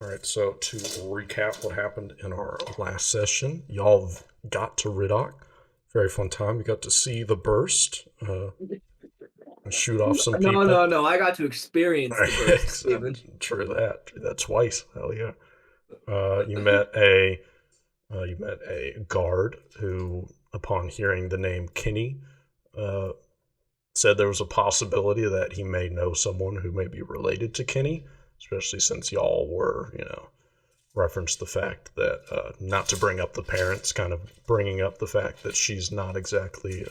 All right, so to recap what happened in our last session, y'all got to Riddock. Very fun time. You got to see the burst, and shoot off some No, people. no, no. I got to experience the burst, Steven. True that. True that twice. Hell yeah. You met a guard who, upon hearing the name Kinney, uh, said there was a possibility that he may know someone who may be related to Kinney, especially since y'all were, referenced the fact that, not to bring up the parents, kind of bringing up the fact that she's not exactly,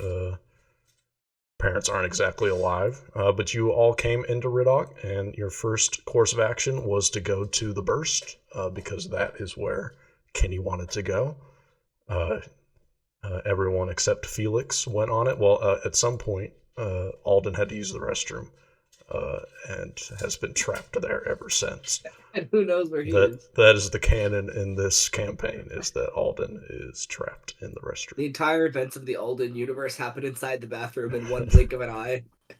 parents aren't exactly alive. But you all came into Riddock, and your first course of action was to go to the Burst, because that is where Kinney wanted to go. Everyone except Felix went on it. Well, at some point, Alden had to use the restroom, and has been trapped there ever since. And who knows where he is? That is the canon in this campaign, is that Alden is trapped in the restroom. The entire events of the Alden universe happen inside the bathroom in one blink of an eye. He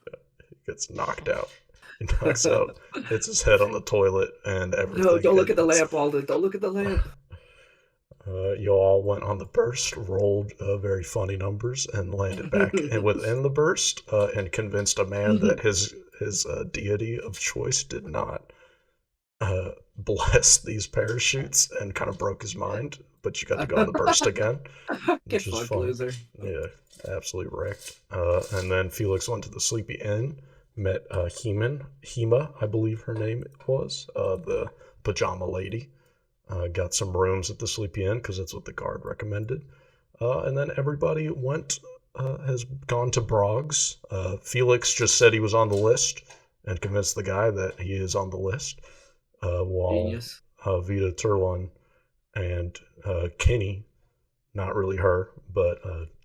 gets knocked out. He knocks out, hits his head on the toilet, and everything. No, don't look at the lamp, Alden. Don't look at the lamp. You all went on the burst, rolled very funny numbers, and landed back within the burst, and convinced a man that his deity of choice did not bless these parachutes, and kind of broke his mind. But you got to go on the burst again, Get which is fucked, fun. loser. Yeah, absolutely wrecked. And then Felix went to the Sleepy Inn, met Hema, I believe her name was, the pajama lady. Got some rooms at the Sleepy Inn because that's what the guard recommended. And then everybody has gone to Broggs. Felix just said he was on the list and convinced the guy that he is on the list. While Genius. Vita Turlon and Kenny, not really her, but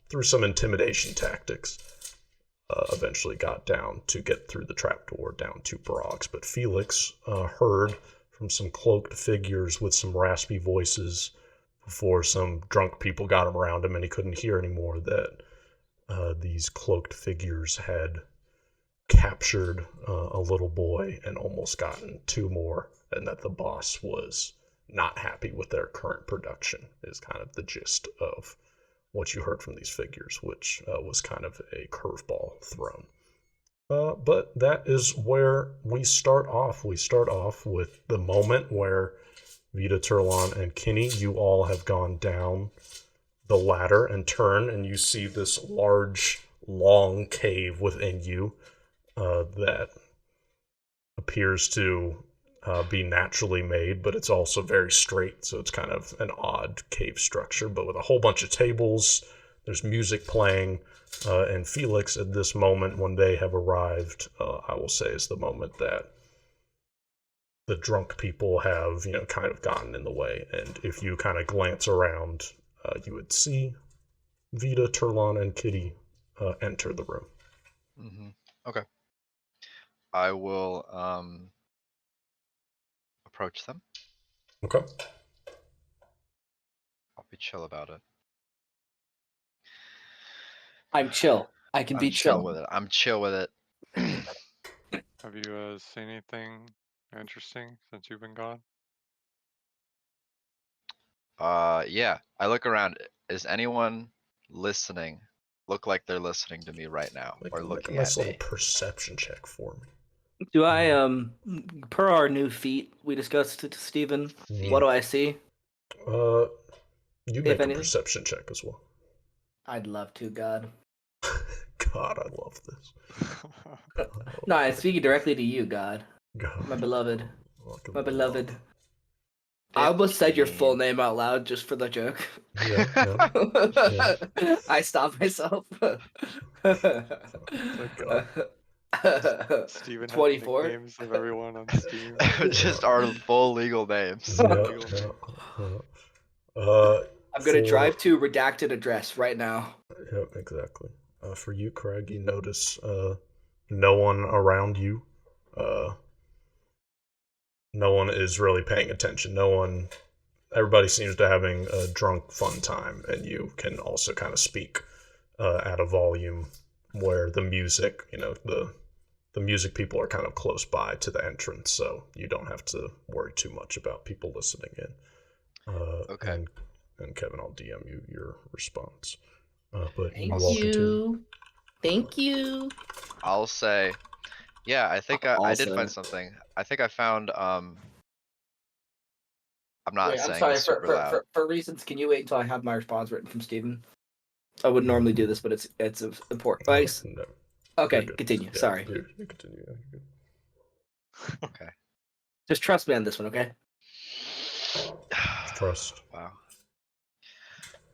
through some intimidation tactics, eventually got down to get through the trapdoor down to Broggs. But Felix heard from some cloaked figures with some raspy voices before some drunk people got him around him and he couldn't hear anymore, that these cloaked figures had captured a little boy and almost gotten two more, and that the boss was not happy with their current production, is kind of the gist of what you heard from these figures, which was kind of a curveball thrown. But that is where we start off. We start off with the moment where Vita, Turlon, and Kinney, you all have gone down the ladder and turn, and you see this large, long cave within you that appears to be naturally made, but it's also very straight, so it's kind of an odd cave structure, but with a whole bunch of tables. There's music playing. And Felix, at this moment, when they have arrived, I will say is the moment that the drunk people have, kind of gotten in the way. And if you kind of glance around, you would see Vita, Turlon, and Kitty enter the room. Mm-hmm. Okay. I will approach them. Okay. I'll be chill about it. I'm chill. I can be chill with it. I'm chill with it. Have you seen anything interesting since you've been gone? Yeah. I look around. Is anyone listening? Look like they're listening to me right now, or looking a nice at little me. perception check for me. Do I, per our new feat we discussed to Steven, what do I see? You make a perception check as well. I'd love to, God. God, I love this. No, I'm speaking directly to you, God. God. My beloved. My beloved. It I almost said your full name out loud just for the joke. Yeah. I stopped myself. Steven 24? has names of everyone on Steam. Just our full legal names. I'm gonna drive to redacted address right now. Yep, exactly. For you, Craig, you notice no one around you. No one is really paying attention. Everybody seems to be having a drunk, fun time, and you can also kind of speak at a volume where the music, the the music people are kind of close by to the entrance, so you don't have to worry too much about people listening in. Okay. And Kevin, I'll DM you your response. But Thank you all continue. Thank you. I'll say, yeah, I think I did Also- find something. I think I found, I'm not Wait, I'm saying sorry. this super loud. For reasons, can you wait until I have my response written from Steven? I would normally do this, but it's important. Thanks. No, Okay, you're good. continue. Yeah, Sorry. you continue. Yeah, you're good. Okay. Just trust me on this one, okay? Trust. Wow.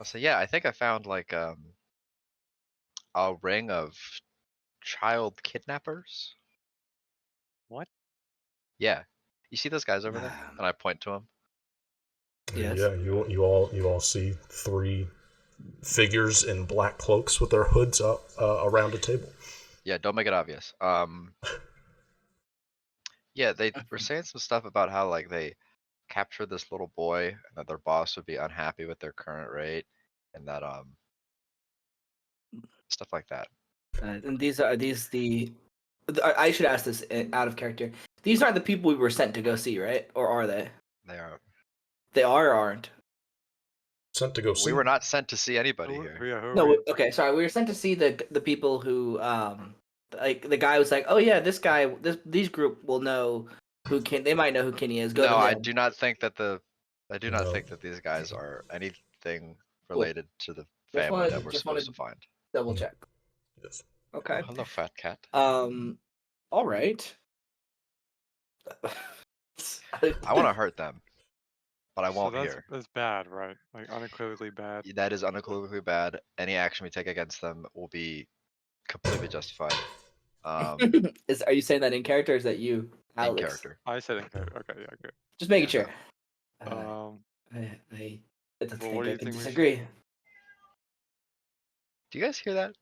I'll say, yeah, I think I found like a ring of child kidnappers. What? Yeah. You see those guys over there? And I point to them. Yes. Yeah, you all see 3 figures in black cloaks with their hoods up around a table. Yeah, don't make it obvious. Yeah, they were saying some stuff about how like they captured this little boy and that their boss would be unhappy with their current rate and that stuff like that. And these the I should ask this out of character. These aren't the people we were sent to go see, right? Or are they? They are. They are or aren't? Sent to go see. We were not sent to see anybody Who, here. yeah, who are No, we? okay, sorry. We were sent to see the people who like the guy was like, oh yeah, these group will know who they might know who Kenny is. Go No, to I him. do not think that I do not No. think that these guys are anything related to the Just family that we're just supposed to find. double check. Yes. Okay. Oh, hello, fat cat. All right. I want to hurt them, but I So won't here. that's bad, right? Like unequivocally bad. That is unequivocally bad. Any action we take against them will be completely justified. Are you saying that in character? Or is that you, In Alex? character. I said in character. Okay, yeah, good. Just making Yeah, sure. It's Well, what do you I think we should- disagree. Do you guys hear that?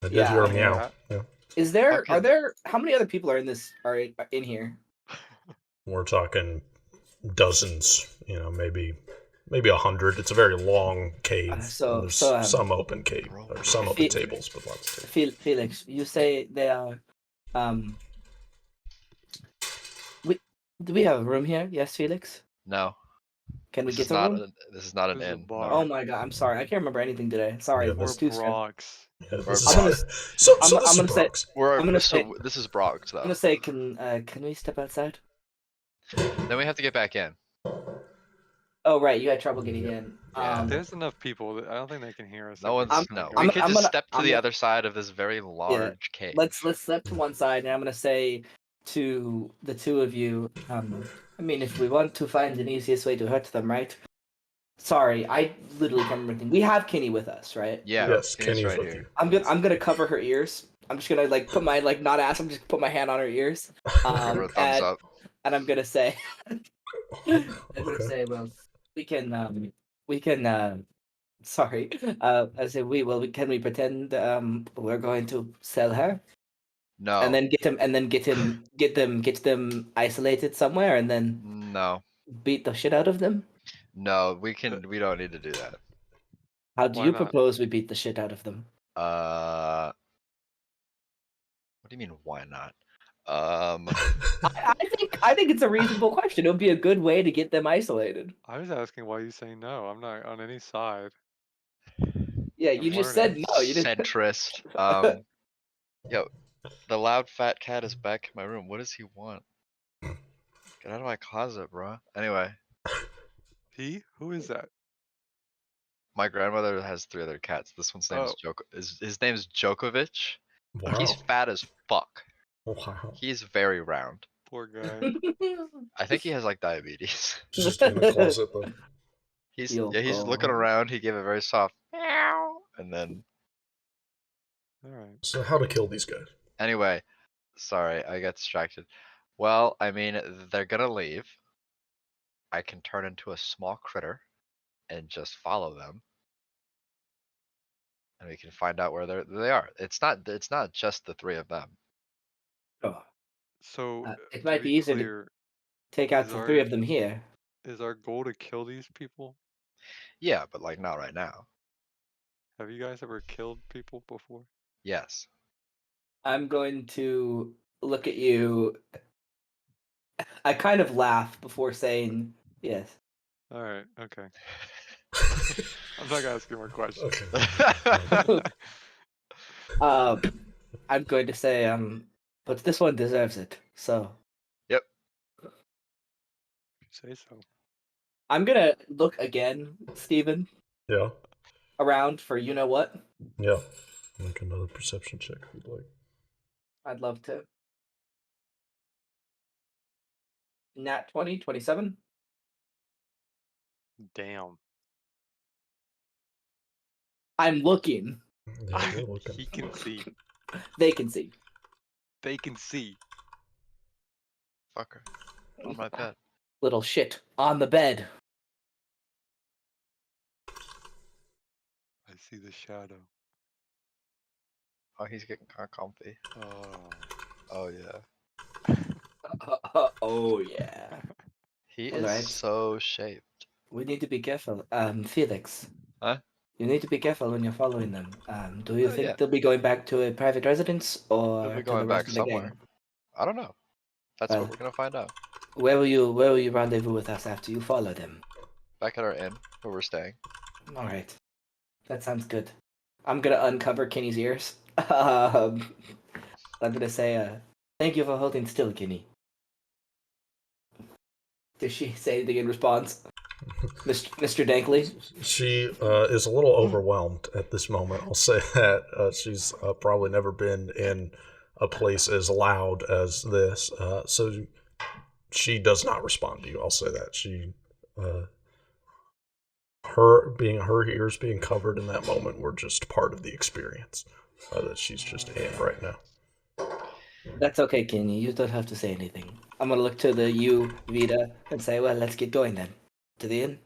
I did Yeah, hear I a mean, meow. Yeah. Is there? Okay. Are there? How many other people are in this? Are in here? We're talking dozens. Maybe 100. It's a very long cave. So- and there's so, some open cave or some open tables, but lots of tables. Felix, you say they are. Do we have a room here? Yes, Felix. No. Can we This get is a not room? this is not an This is a inn. bar. Oh No. my god, I'm sorry. I can't remember anything today. Sorry, Yeah, it We're was too stressful. Brox. Yeah, We're this I'm gonna- is, so I'm this is gonna say- Brock's. I'm gonna say- This is Brock's I'm though. gonna say, can we step outside? Then we have to get back in. Oh right, you had trouble getting Yeah. in. Yeah. There's enough people that I don't think they can hear us. No like, one's we're no. not We good. could I'm just gonna- step to I'm the gonna- other side of this very large cave. Let's step to one side, and I'm gonna say to the two of you. I mean, if we want to find an easiest way to hurt them, right? Sorry, I literally can't remember anything. We have Kenny with us, right? Yeah. Yes, Kenny's Kenny's right with here. you. I'm gonna cover her ears. I'm just gonna like put my not ass. I'm just put my hand on her ears. Give her a thumbs up. And I'm gonna say, Okay. well, we can. Sorry. I say can we pretend we're going to sell her No. and then get them isolated somewhere and then No. beat the shit out of them? No, we don't need to do that. How do Why you not? propose we beat the shit out of them? What do you mean why not? I think it's a reasonable question. It would be a good way to get them isolated. I was asking why you say no. I'm not on any side. Yeah, I'm you just learning. said no. You didn't. Centrist. Yo, the loud fat cat is back in my room. What does he want? Get out of my closet, bro. Anyway, He? Who is that? my grandmother has 3 other cats. This one's name is his name's Djokovic. Wow. He's fat as fuck. Wow. He's very round. Poor guy. I think he has like diabetes. He's just in the closet though. He's You'll he's go looking home. around. He gave a very soft meow, and then Alright. So how to kill these guys? anyway, sorry, I got distracted. Well, I mean, they're gonna leave. I can turn into a small critter and just follow them. And we can find out where they are. It's not just the 3 of them. Oh, So it to might be easier to clear, take out Is the our- 3 of them here. is our goal to kill these people? Yeah, but like not right now. Have you guys ever killed people before? Yes. I'm going to look at you. I kind of laugh before saying yes. Alright, okay. I'm not gonna ask you more questions. Okay. I'm going to say but this one deserves it. So Yep. You say so. I'm gonna look again, Steven, Yeah. around for you know what. Yeah. Make another perception check if you'd like. I'd love to. Nat 20, 27. Damn. I'm looking. Yeah, you're looking. He can see. They can see. They can see. Fucker. On my bed. Little shit on the bed. I see the shadow. Oh, he's getting kind of comfy. Oh. Oh yeah. Oh yeah. He All is right. so shaped. We need to be careful. Felix. Huh? You need to be careful when you're following them. Do you Oh, think yeah. they'll be going back to a private residence He'll or be to the going back rest of the somewhere. gang? I don't know. That's Well- what we're gonna find out. Where will you rendezvous with us after you follow them? Back at our inn where we're staying. All right. That sounds good. I'm gonna uncover Kenny's ears. I'm gonna say, thank you for holding still, Kenny. Does she say anything in response? Mr. Dankley? She is a little overwhelmed at this moment. I'll say that. She's probably never been in a place as loud as this. So she does not respond to you. I'll say that. She, her ears being covered in that moment were just part of the experience that she's just in right now. That's okay, Kenny. You don't have to say anything. I'm gonna look to the you, Vita, and say, well, let's get going then. To the inn?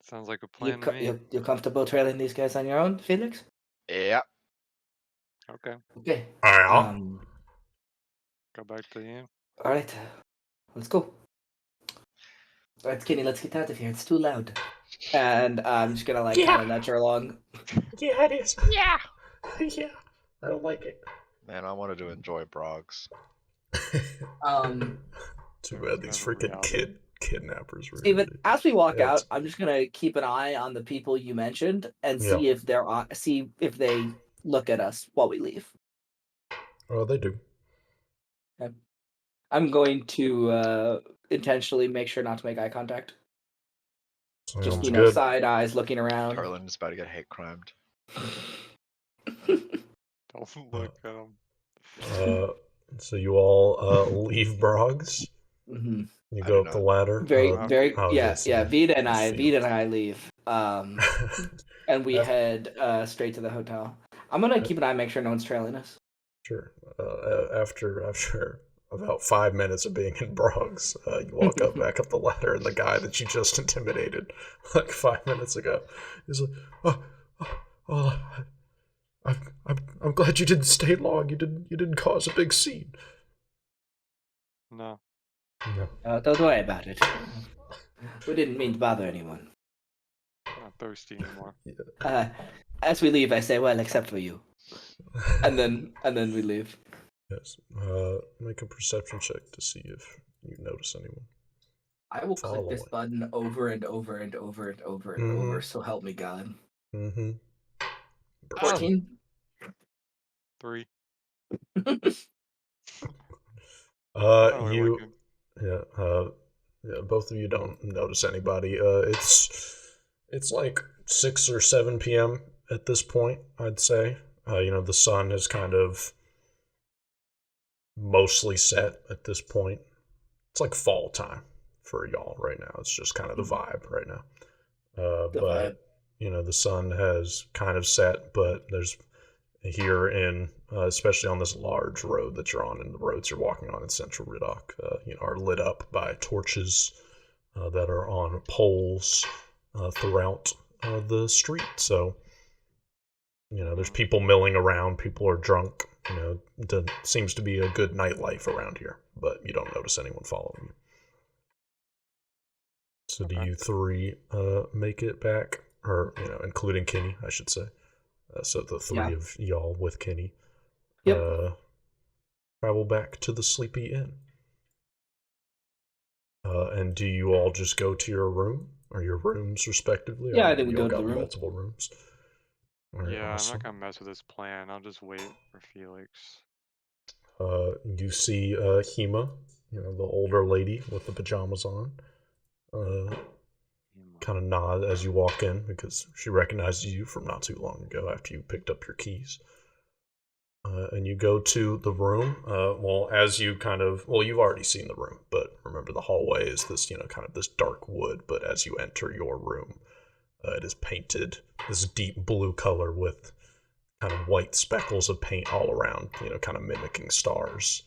Sounds like a plan to me. You're comfortable trailing these guys on your own, Felix? Yeah. Okay. Okay. Yeah. Go back to the inn. All right. Let's go. All right, Kenny, let's get out of here. It's too loud. And I'm just gonna kind of nudge her along. Yeah, it is. Yeah. Yeah. I don't like it. Man, I wanted to enjoy Brogs. Too bad these Never freaking reality. kidnappers were. Steven, as we walk Yeah, out, I'm just gonna keep an eye on the people you mentioned and Yeah. see if they look at us while we leave. Oh, they do. I'm going to intentionally make sure not to make eye contact. Sounds Just good. side eyes, looking around. Carlin is about to get hate crimed. Don't look at him. So you all leave Broggs. Mm-hmm. You I go do up the not. ladder. Very, oh, yeah, yes, yeah. Vita and I Felix. leave, and we head straight to the hotel. I'm gonna keep an eye, make sure no one's trailing us. Sure. After about 5 minutes of being in Broggs, you walk back up the ladder, and the guy that you just intimidated like 5 minutes ago is like, oh, I'm glad you didn't stay long. You didn't cause a big scene. No. No. Don't worry about it. We didn't mean to bother anyone. I'm not thirsty anymore. As we leave, I say, well, except for you, and then we leave. Yes. Make a perception check to see if you notice anyone. I will click this Following. button over and over and over and over and over. So help me God. Mm-hmm. 14. 3. You, yeah, both of you don't notice anybody. It's like 6 or 7 p.m. at this point, I'd say. The sun has kind of mostly set at this point. It's like fall time for y'all right now. It's just kind of the vibe right now. But the sun has kind of set, but there's here in, especially on this large road that you're on, and the roads you're walking on in Central Riddock, are lit up by torches that are on poles throughout the street. So, there's people milling around. People are drunk. Seems to be a good nightlife around here, but you don't notice anyone following you. So do you three make it back, or including Kenny, I should say? So the three of y'all with Kenny. Yep. All travel back to the Sleepy Inn. And do you all just go to your room or your rooms respectively? Yeah, I know think we you go all to got the room. multiple rooms. All right, Yeah, I'm awesome. not gonna mess with this plan. I'll just wait for Felix. You see Hema, the older lady with the pajamas on. Kind of nod as you walk in because she recognizes you from not too long ago after you picked up your keys. And you go to the room. As you you've already seen the room, but remember the hallway is this, kind of this dark wood. But as you enter your room, it is painted this deep blue color with kind of white speckles of paint all around, kind of mimicking stars.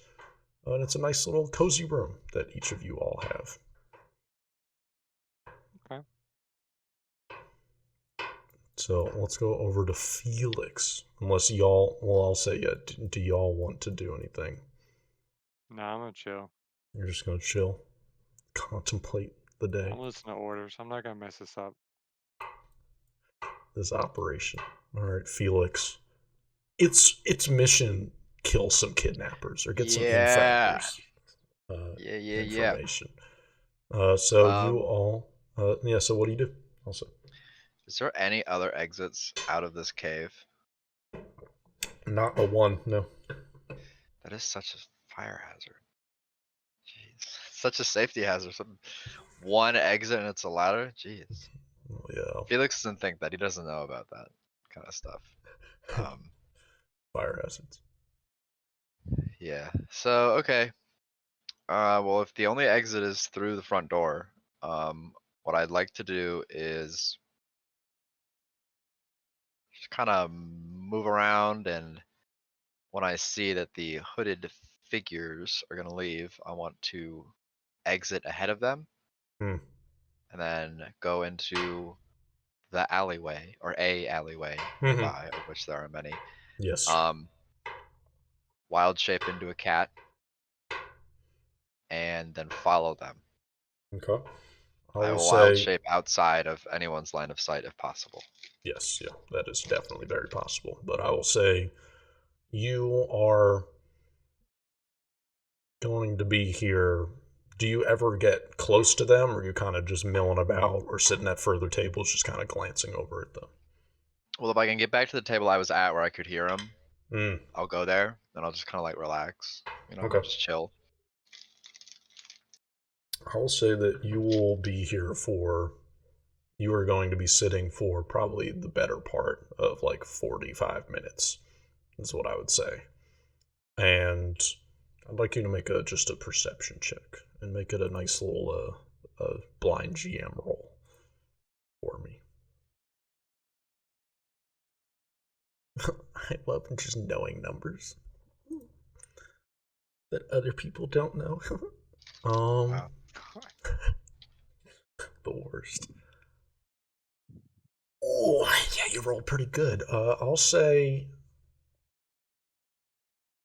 And it's a nice little cozy room that each of you all have. Okay. So let's go over to Felix. Unless y'all, I'll say, yeah, do y'all want to do anything? Nah, I'm gonna chill. You're just gonna chill, contemplate the day, I'm listening to orders. I'm not gonna mess this up. this operation. All right, Felix. Its mission: kill some kidnappers or get some Yeah. infractors. Yeah. Information. So you Um, all, yeah. So what do you do? Also, Is there any other exits out of this cave? not a one. No. That is such a fire hazard. Jeez. Such a safety hazard. One exit and it's a ladder? Jeez. Yeah. Felix doesn't think that. He doesn't know about that kind of stuff. Fire hazards. Yeah. So, okay. Well, if the only exit is through the front door, what I'd like to do is just kind of move around, and when I see that the hooded figures are gonna leave, I want to exit ahead of them. Hmm. And then go into the alleyway or a alleyway Mhm. nearby, of which there are many. Yes. Wild shape into a cat and then follow them. Okay. I I will will wild say shape outside of anyone's line of sight if possible. yes. Yeah, that is definitely very possible. But I will say you are going to be here. Do you ever get close to them, or are you kind of just milling about or sitting at further tables, just kind of glancing over at them? Well, if I can get back to the table I was at where I could hear them, Mm, I'll go there. Then I'll just kind of like relax, okay. just chill. I will say that you will be here for. You are going to be sitting for probably the better part of like 45 minutes, is what I would say. And I'd like you to make just a perception check and make it a nice little blind GM roll for me. I love just knowing numbers that other people don't know. Wow. The worst. Oh, yeah, you rolled pretty good. I'll say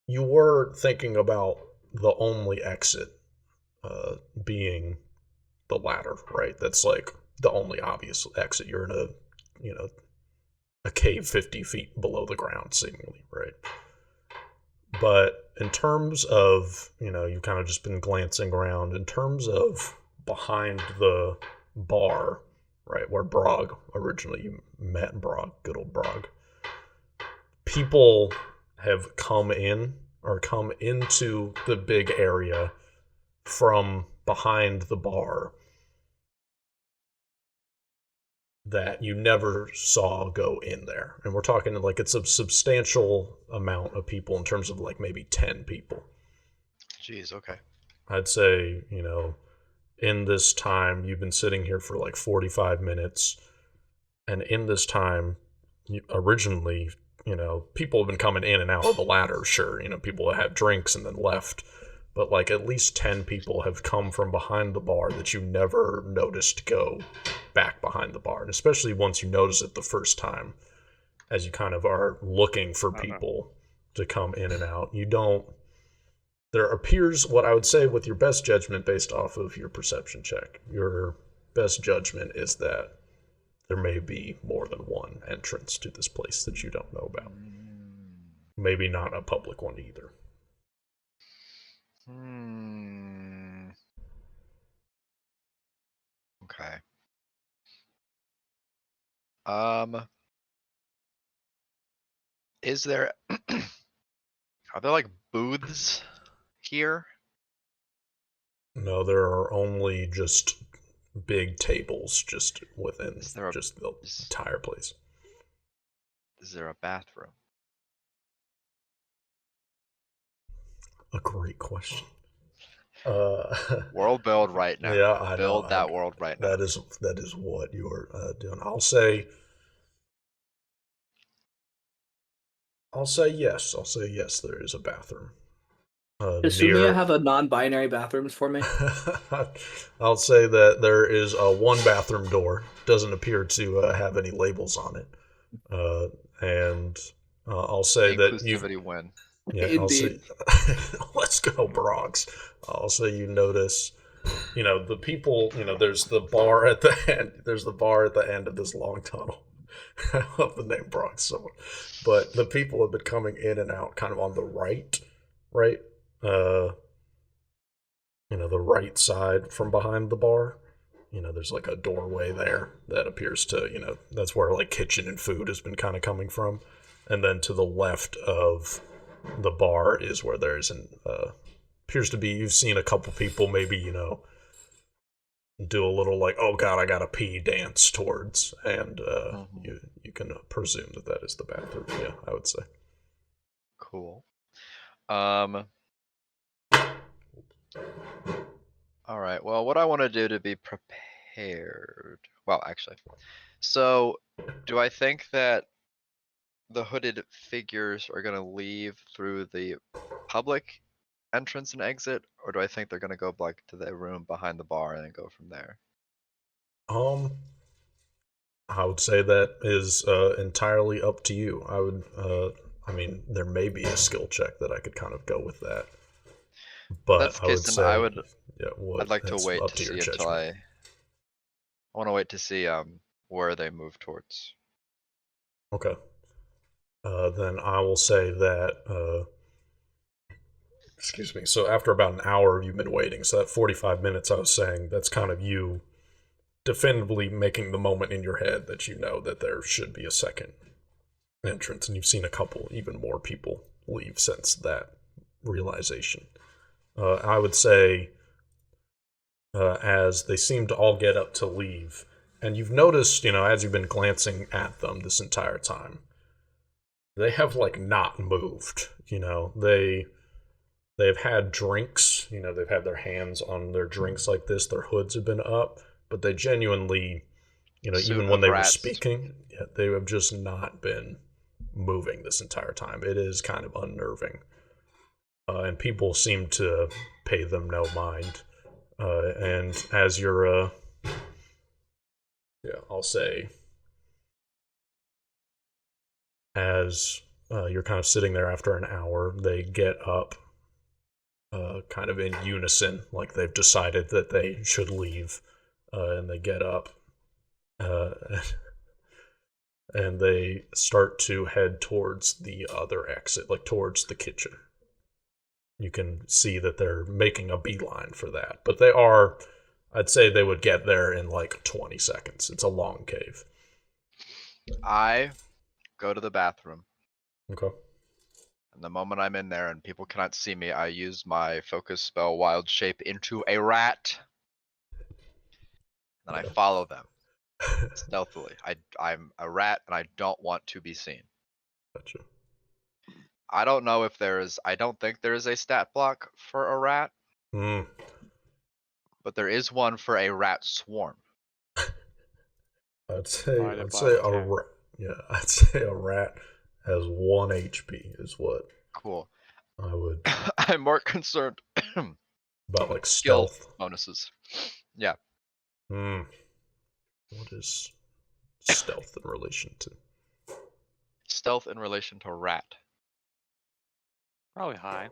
you were thinking about the only exit being the ladder, right? That's like the only obvious exit. You're in a cave 50 feet below the ground, seemingly, right? But in terms of, you've kind of just been glancing around, in terms of behind the bar, right, where Brog originally you met, Brog, good old Brog, people have come in or come into the big area from behind the bar that you never saw go in there. And we're talking like it's a substantial amount of people in terms of like maybe 10 people. Jeez, okay. I'd say, in this time, you've been sitting here for like 45 minutes. And in this time, originally, people have been coming in and out of the ladder, sure. People have drinks and then left. But like at least 10 people have come from behind the bar that you never noticed go back behind the bar. And especially once you notice it the first time, as you kind of are looking for people to come in and out, there appears, what I would say with your best judgment based off of your perception check, your best judgment is that there may be more than one entrance to this place that you don't know about. Maybe not a public one either. Hmm. Okay. Is there are there like booths here? No, there are only just big tables just within Is there a just the is, entire place. is there a bathroom? A great question. Uh, World build right now. yeah, I know. Build that world right now. That is what you're doing. I'll say yes. I'll say yes. There is a bathroom Does Sumia near. have a non-binary bathrooms for me? I'll say that there is a one bathroom door. Doesn't appear to have any labels on it. And I'll say that you've. Inclusivity win. Yeah, I'll say. Indeed. Let's go, Bronx. I'll say you notice. The people. There's the bar at the end. There's the bar at the end of this long tunnel. I love the name Bronx so much. But the people have been coming in and out kind of on the right, right? Uh, the right side from behind the bar. There's like a doorway there that appears to, that's where like kitchen and food has been kind of coming from. And then to the left of the bar is where there's appears to be, you've seen a couple people maybe, do a little like, oh God, I gotta pee dance towards. And you can presume that is the bathroom. Yeah, I would say. Cool. All right. Well, what I want to do to be prepared. Well, actually, so do I think that the hooded figures are gonna leave through the public entrance and exit, or do I think they're gonna go like to the room behind the bar and then go from there? Um, I would say that is entirely up to you. I mean, there may be a skill check that I could kind of go with that, but That's the I would case, then say, yeah, I'd like to it's wait up to to your see until judgment. I want to wait to see where they move towards. Okay. Then I will say that. Excuse me. So after about an hour, you've been waiting. So that 45 minutes, I was saying, that's kind of you definitively making the moment in your head that you know that there should be a second entrance, and you've seen a couple, even more people leave since that realization. I would say, as they seem to all get up to leave, and you've noticed, as you've been glancing at them this entire time, they have like not moved. They've had drinks. They've had their hands on their drinks like this. Their hoods have been up, but they genuinely, even when they were speaking, yeah, they have just not been moving this entire time. It is kind of unnerving. And people seem to pay them no mind. And as you're, yeah, I'll say, as you're kind of sitting there after an hour, they get up kind of in unison, like they've decided that they should leave, and they get up, uh, and they start to head towards the other exit, like towards the kitchen. You can see that they're making a beeline for that, but I'd say they would get there in like 20 seconds. It's a long cave. I go to the bathroom. Okay. And the moment I'm in there and people cannot see me, I use my focus spell Wild Shape into a rat. And I follow them stealthily. I'm a rat and I don't want to be seen. Gotcha. I don't know if I don't think there is a stat block for a rat, but there is one for a rat swarm. I'd say Divided by a 10. rat. Yeah, I'd say a rat has 1 HP is what Cool. I would. I'm more concerned About like skill stealth. bonuses. Yeah. What is stealth in relation to? Stealth in relation to rat. Probably high.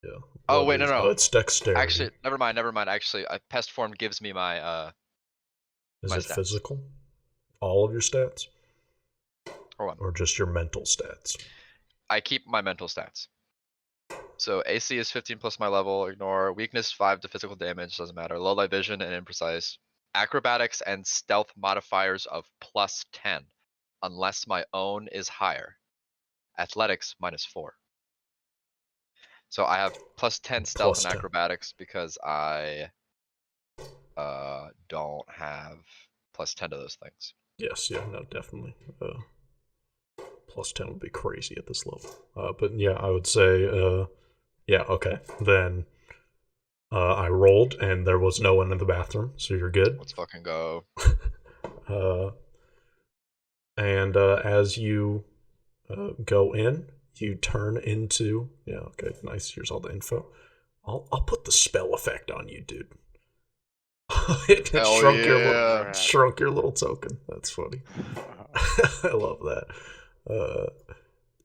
Yeah. Oh, What wait, no, is- no. Oh, it's dexterity. Actually, never mind. Actually, pest form gives me my is my it stats. physical? All of your stats? Hold on. Or just your mental stats? I keep my mental stats. So AC is 15 plus my level, ignore weakness 5 to physical damage, doesn't matter. Low light vision and imprecise. Acrobatics and stealth modifiers of +10, unless my own is higher. Athletics -4. So I have +10 stealth Plus and 10. acrobatics because I don't have +10 to those things. Yes, yeah, no, definitely. Plus 10 would be crazy at this level. But yeah, I would say, yeah, okay. Then I rolled and there was no one in the bathroom, so you're good. Let's fucking go. And as you go in, you turn into, yeah, okay, nice. Here's all the info. I'll put the spell effect on you, dude. It Hell shrunk yeah. Rat. your little token. That's funny. I love that.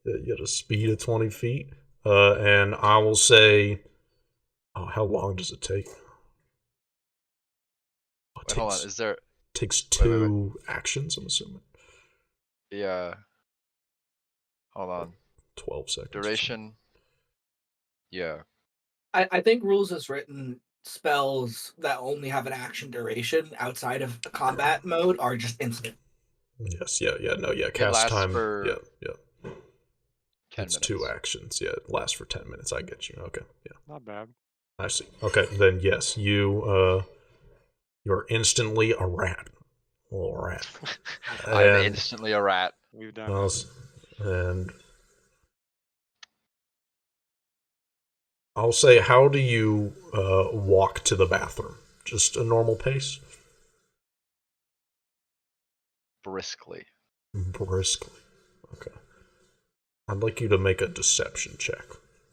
You had a speed of 20 feet. And I will say, oh, how long does it take? Oh, Wait, hold on, is there, takes wait, wait. 2 actions, I'm assuming. yeah. Hold on, 12 seconds. duration. Yeah, I think rules is written spells that only have an action duration outside of combat mode are just instant. Yes, yeah, no, yeah. it Cast lasts time, for yeah. 10 It's minutes. 2 actions. Yeah, it lasts for 10 minutes. I get you. Okay, yeah. Not bad. I see. Okay, then yes, you're instantly a rat. A little rat. I'm And- instantly a rat. We've done Well, it. and I'll say, how do you walk to the bathroom? Just a normal pace? Briskly. Briskly. Okay. I'd like you to make a deception check.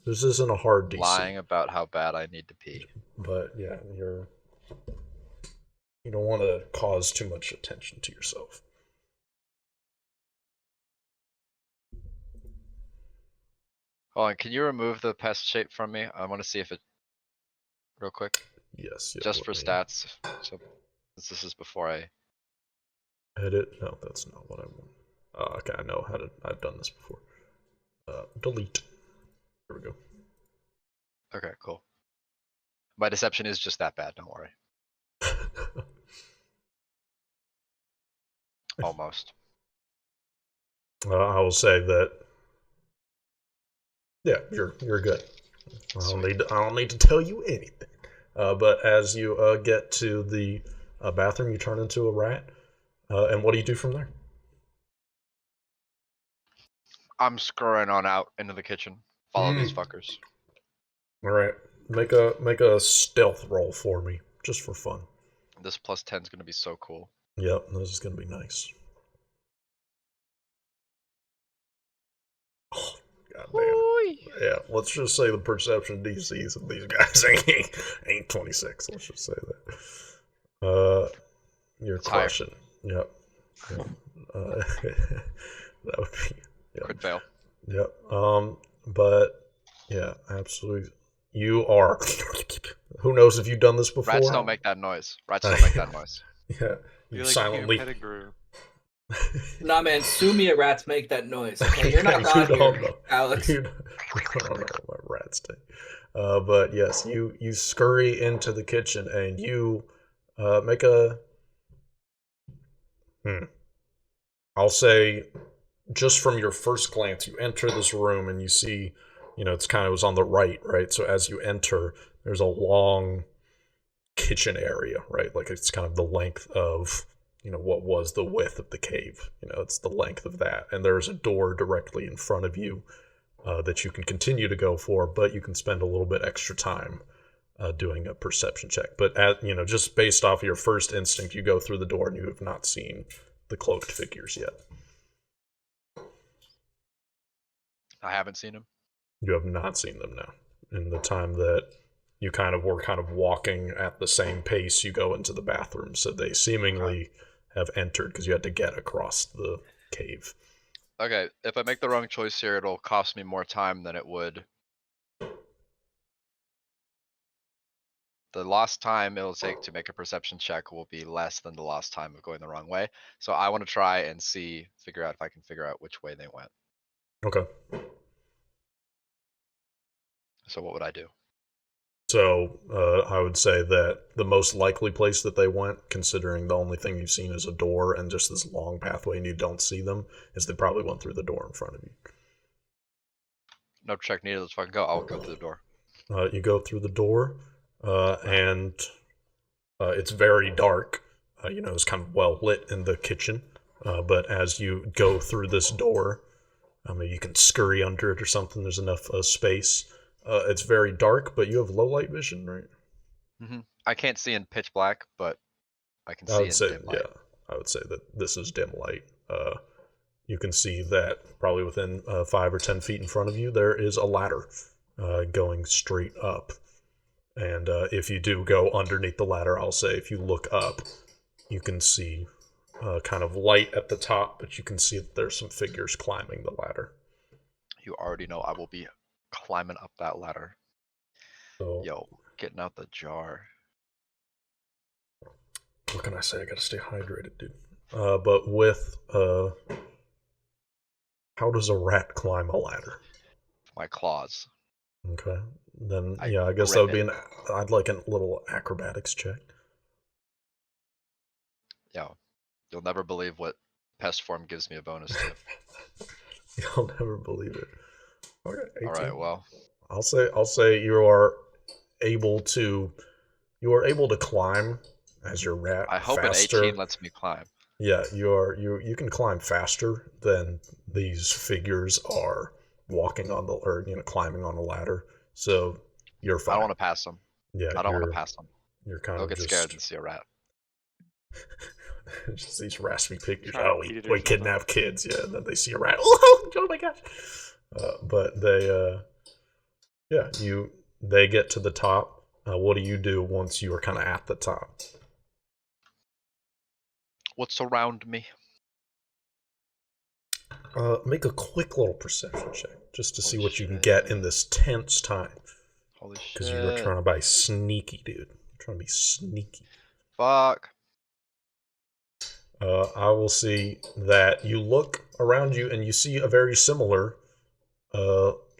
This isn't a hard DC. Lying about how bad I need to pee. But yeah, you don't want to cause too much attention to yourself. Hold on, can you remove the pest shape from me? I want to see if it, real quick, Yes. Yeah, just let for me stats. So this is before I. edit. No, that's not what I want. Okay, I know how to. I've done this before. Delete. There we go. Okay, cool. My deception is just that bad. Don't worry. Almost. I will say that. Yeah, you're good. I Sweet. don't need to tell you anything. But as you get to the bathroom, you turn into a rat. And what do you do from there? I'm scurrying on out into the kitchen. Follow these fuckers. All right, make a stealth roll for me, just for fun. This +10 is gonna be so cool. Yep, this is gonna be nice. Oh, goddamn. Yeah, let's just say the perception DCs of these guys ain't 26. Let's just say that. You're It's higher. crushing. Yep. That would be. Yeah. Crit fail. Yep. But yeah, absolutely. You are. Who knows if you've done this before? Rats don't make that noise. Rats don't make that noise. Yeah. You You like silently. Pettigrew. Nah, man, Sumia rats make that noise. Okay, you're not You God don't here, know. Alex. You don't know what rats take. But yes, you scurry into the kitchen and you make a. I'll say, just from your first glance, you enter this room and you see, it's kind of was on the right, right? So as you enter, there's a long kitchen area, right? Like it's kind of the length of, what was the width of the cave. It's the length of that. And there's a door directly in front of you that you can continue to go for, but you can spend a little bit extra time doing a perception check. But just based off your first instinct, you go through the door and you have not seen the cloaked figures yet. I haven't seen him. You have not seen them now. In the time that you were walking at the same pace you go into the bathroom, so they seemingly have entered because you had to get across the cave. Okay, if I make the wrong choice here, it'll cost me more time than it would. The lost time it'll take to make a perception check will be less than the lost time of going the wrong way. So I want to try and figure out if I can figure out which way they went. Okay. So what would I do? So I would say that the most likely place that they went, considering the only thing you've seen is a door and just this long pathway and you don't see them, is they probably went through the door in front of you. No check needed. Let's fucking go. I'll go through the door. You go through the door, and it's very dark. It's kind of well lit in the kitchen. But as you go through this door, maybe you can scurry under it or something. There's enough space. It's very dark, but you have low light vision, right? I can't see in pitch black, but I can I see would in say, dim light. yeah, I would say that this is dim light. You can see that probably within 5 or 10 feet in front of you, there is a ladder going straight up. And if you do go underneath the ladder, I'll say if you look up, you can see kind of light at the top, but you can see that there's some figures climbing the ladder. You already know I will be climbing up that ladder. So, Yo, getting out the jar. what can I say? I gotta stay hydrated, dude. But with how does a rat climb a ladder? My claws. Okay, then I yeah, I guess that would grip be I'd like a little acrobatics check. Yo, you'll never believe what pest form gives me a bonus to. You'll never believe it. Okay, 18. All right, well, I'll say you are able to climb as your rat I hope faster. an 18 lets me climb. Yeah, you can climb faster than these figures are walking on climbing on the ladder. So you're fine. I don't want to pass them. Yeah, I don't want to pass them. You're kind They'll of get just scared and see a rat. just these raspy figures. Try to Oh, eat it or we something. kidnap kids. Yeah, and then they see a rat. Oh my gosh! But they get to the top. What do you do once you are kind of at the top? What's around me? Make a quick little perception check just to see Holy what you can shit. get in this tense time. Holy shit. Because you were trying to be sneaky, dude. You're trying to be sneaky. Fuck. I will see that you look around you and you see a very similar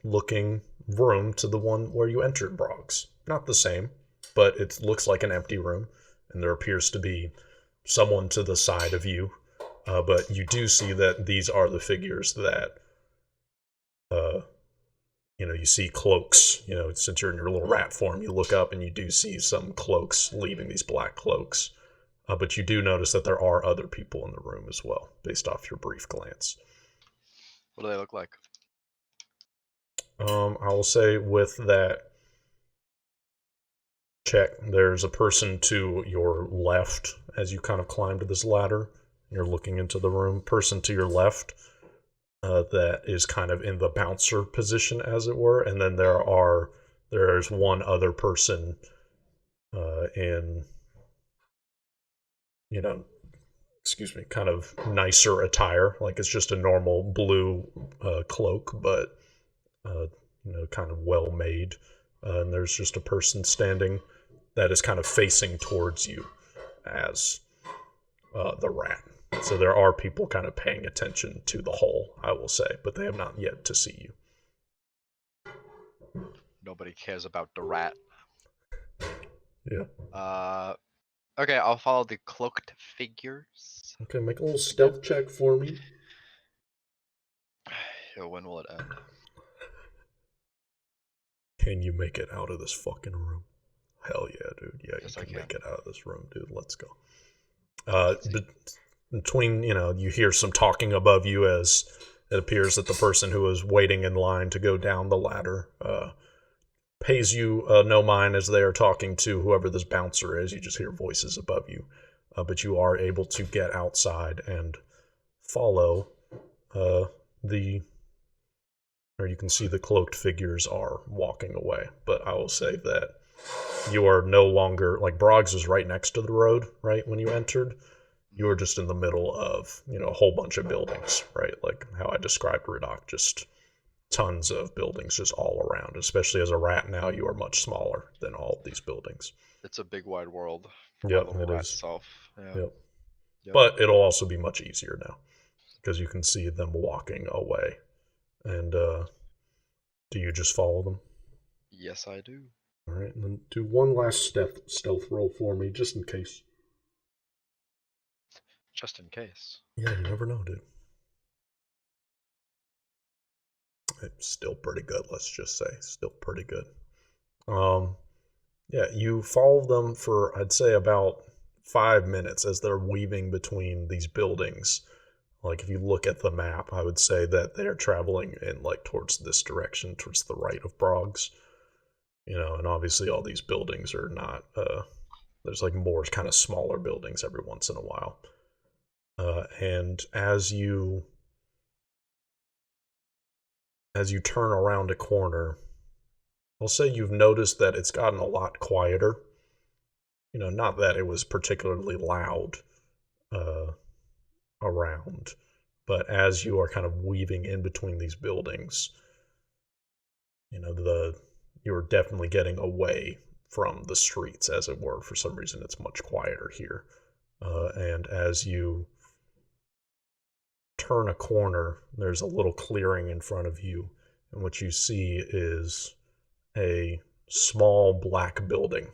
looking room to the one where you entered, Broggs. Not the same, but it looks like an empty room, and there appears to be someone to the side of you. But you do see that these are the figures that, you see cloaks. Since you're in your little rat form, you look up and you do see some cloaks leaving, these black cloaks. But you do notice that there are other people in the room as well, based off your brief glance. What do they look like? I will say with that check, there's a person to your left as you kind of climb to this ladder. You're looking into the room. Person to your left that is kind of in the bouncer position, as it were. And then there's one other person in, kind of nicer attire. Like it's just a normal blue cloak, but kind of well made. And there's just a person standing that is kind of facing towards you as the rat. So there are people kind of paying attention to the hole, I will say, but they have not yet to see you. Nobody cares about the rat. Yeah. Okay, I'll follow the cloaked figures. Okay, make a little stealth check for me. Yo, when will it end? Can you make it out of this fucking room? Hell yeah, dude. Yeah, Yes, you I can can. make it out of this room, dude. Let's go. Between, you hear some talking above you as it appears that the person who is waiting in line to go down the ladder pays you no mind as they are talking to whoever this bouncer is. You just hear voices above you. But you are able to get outside and follow or you can see the cloaked figures are walking away. But I will say that you are no longer, like Broggs is right next to the road, right, when you entered. You were just in the middle of, a whole bunch of buildings, right? Like how I described Rudock, just tons of buildings just all around. Especially as a rat now, you are much smaller than all of these buildings. It's a big wide world for Yep, my little it rat is. self. Yeah. Yep. Yep. But it'll also be much easier now because you can see them walking away. And do you just follow them? Yes, I do. All right, and then do one last stealth roll for me, just in case. Just in case. Yeah, you never know, dude. It's still pretty good, let's just say. Still pretty good. Yeah, you follow them for, I'd say, about 5 minutes as they're weaving between these buildings. Like, if you look at the map, I would say that they're traveling in, like, towards this direction, towards the right of Broggs. And obviously all these buildings are not, there's, like, more kind of smaller buildings every once in a while. And as you turn around a corner, I'll say you've noticed that it's gotten a lot quieter. Not that it was particularly loud around, but as you are kind of weaving in between these buildings, you're definitely getting away from the streets, as it were. For some reason, it's much quieter here. And as you turn a corner, there's a little clearing in front of you, and what you see is a small black building.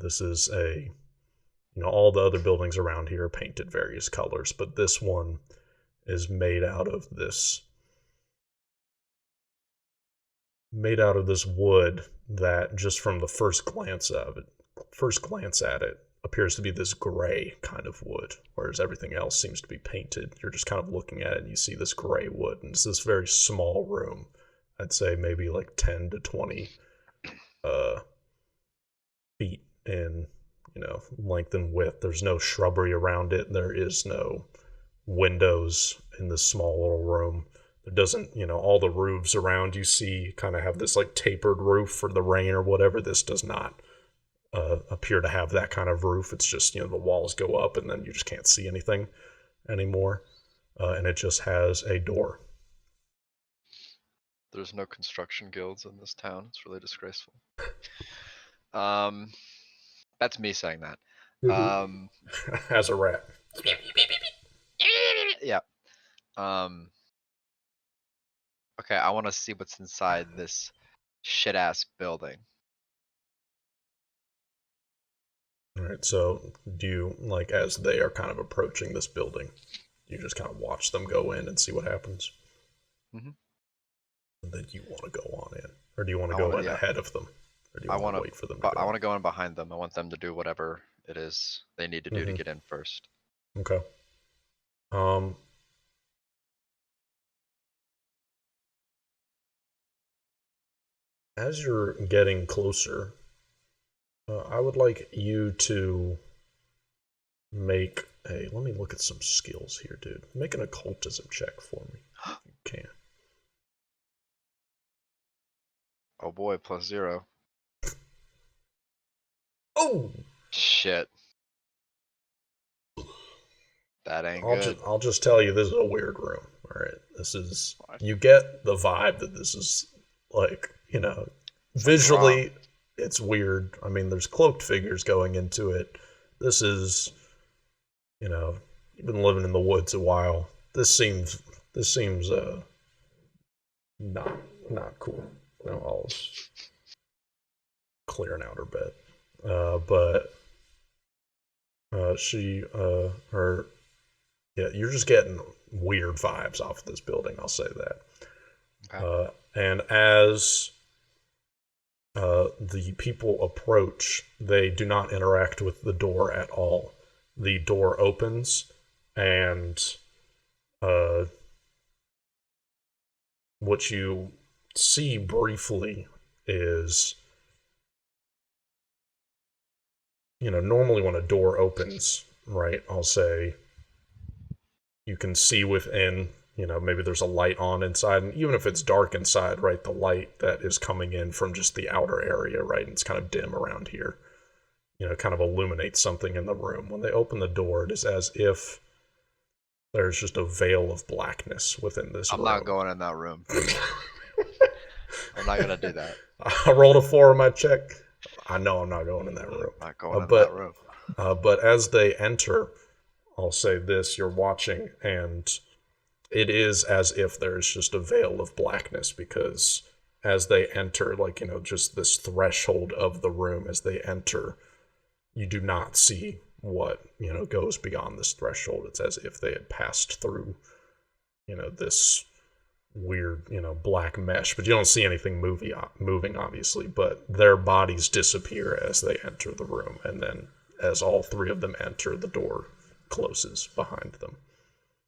This is all the other buildings around here are painted various colors, but this one is made out of this wood that, just from the first glance at it, appears to be this gray kind of wood, whereas everything else seems to be painted. You're just kind of looking at it and you see this gray wood, and it's this very small room. I'd say maybe like 10 to 20 feet in length and width. There's no shrubbery around it. There is no windows in this small little room. There doesn't, all the roofs around you see kind of have this like tapered roof for the rain or whatever. This does not appear to have that kind of roof. It's just, the walls go up and then you just can't see anything anymore. And it just has a door. There's no construction guilds in this town. It's really disgraceful. That's me saying that. As a rat. Yeah. Okay, I want to see what's inside this shit ass building. All right, so do you, like, as they are kind of approaching this building, you just kind of watch them go in and see what happens? Mm-hmm. And then you want to go on in? Or do you want to go in ahead of them? Or do you want to wait for them to go? I want to go in behind them. I want them to do whatever it is they need to do to get in first. Okay. As you're getting closer, I would like you to make a... Let me look at some skills here, dude. Make an occultism check for me, if you can. Oh boy, +0. Oh! Shit. That ain't good. I'll just tell you, this is a weird room. All right, this is... You get the vibe that this is, like, visually, it's weird. I mean, there's cloaked figures going into it. This is, you've been living in the woods a while. This seems not cool. I'll clearing out her bed. But you're just getting weird vibes off of this building, I'll say that. Okay. And as the people approach, they do not interact with the door at all. The door opens, and what you see briefly is, normally when a door opens, right, I'll say you can see within, maybe there's a light on inside, and even if it's dark inside, right, the light that is coming in from just the outer area, right, and it's kind of dim around here, kind of illuminates something in the room. When they open the door, it is as if there's just a veil of blackness within this room. I'm not going in that room. I'm not gonna do that. I rolled a 4 on my check. I know I'm not going in that room. I'm not going in that room. But as they enter, I'll say this: you're watching, and it is as if there's just a veil of blackness, because as they enter, like, just this threshold of the room, as they enter, you do not see what, goes beyond this threshold. It's as if they had passed through, this weird, black mesh, but you don't see anything moving, obviously, but their bodies disappear as they enter the room, and then as all three of them enter, the door closes behind them.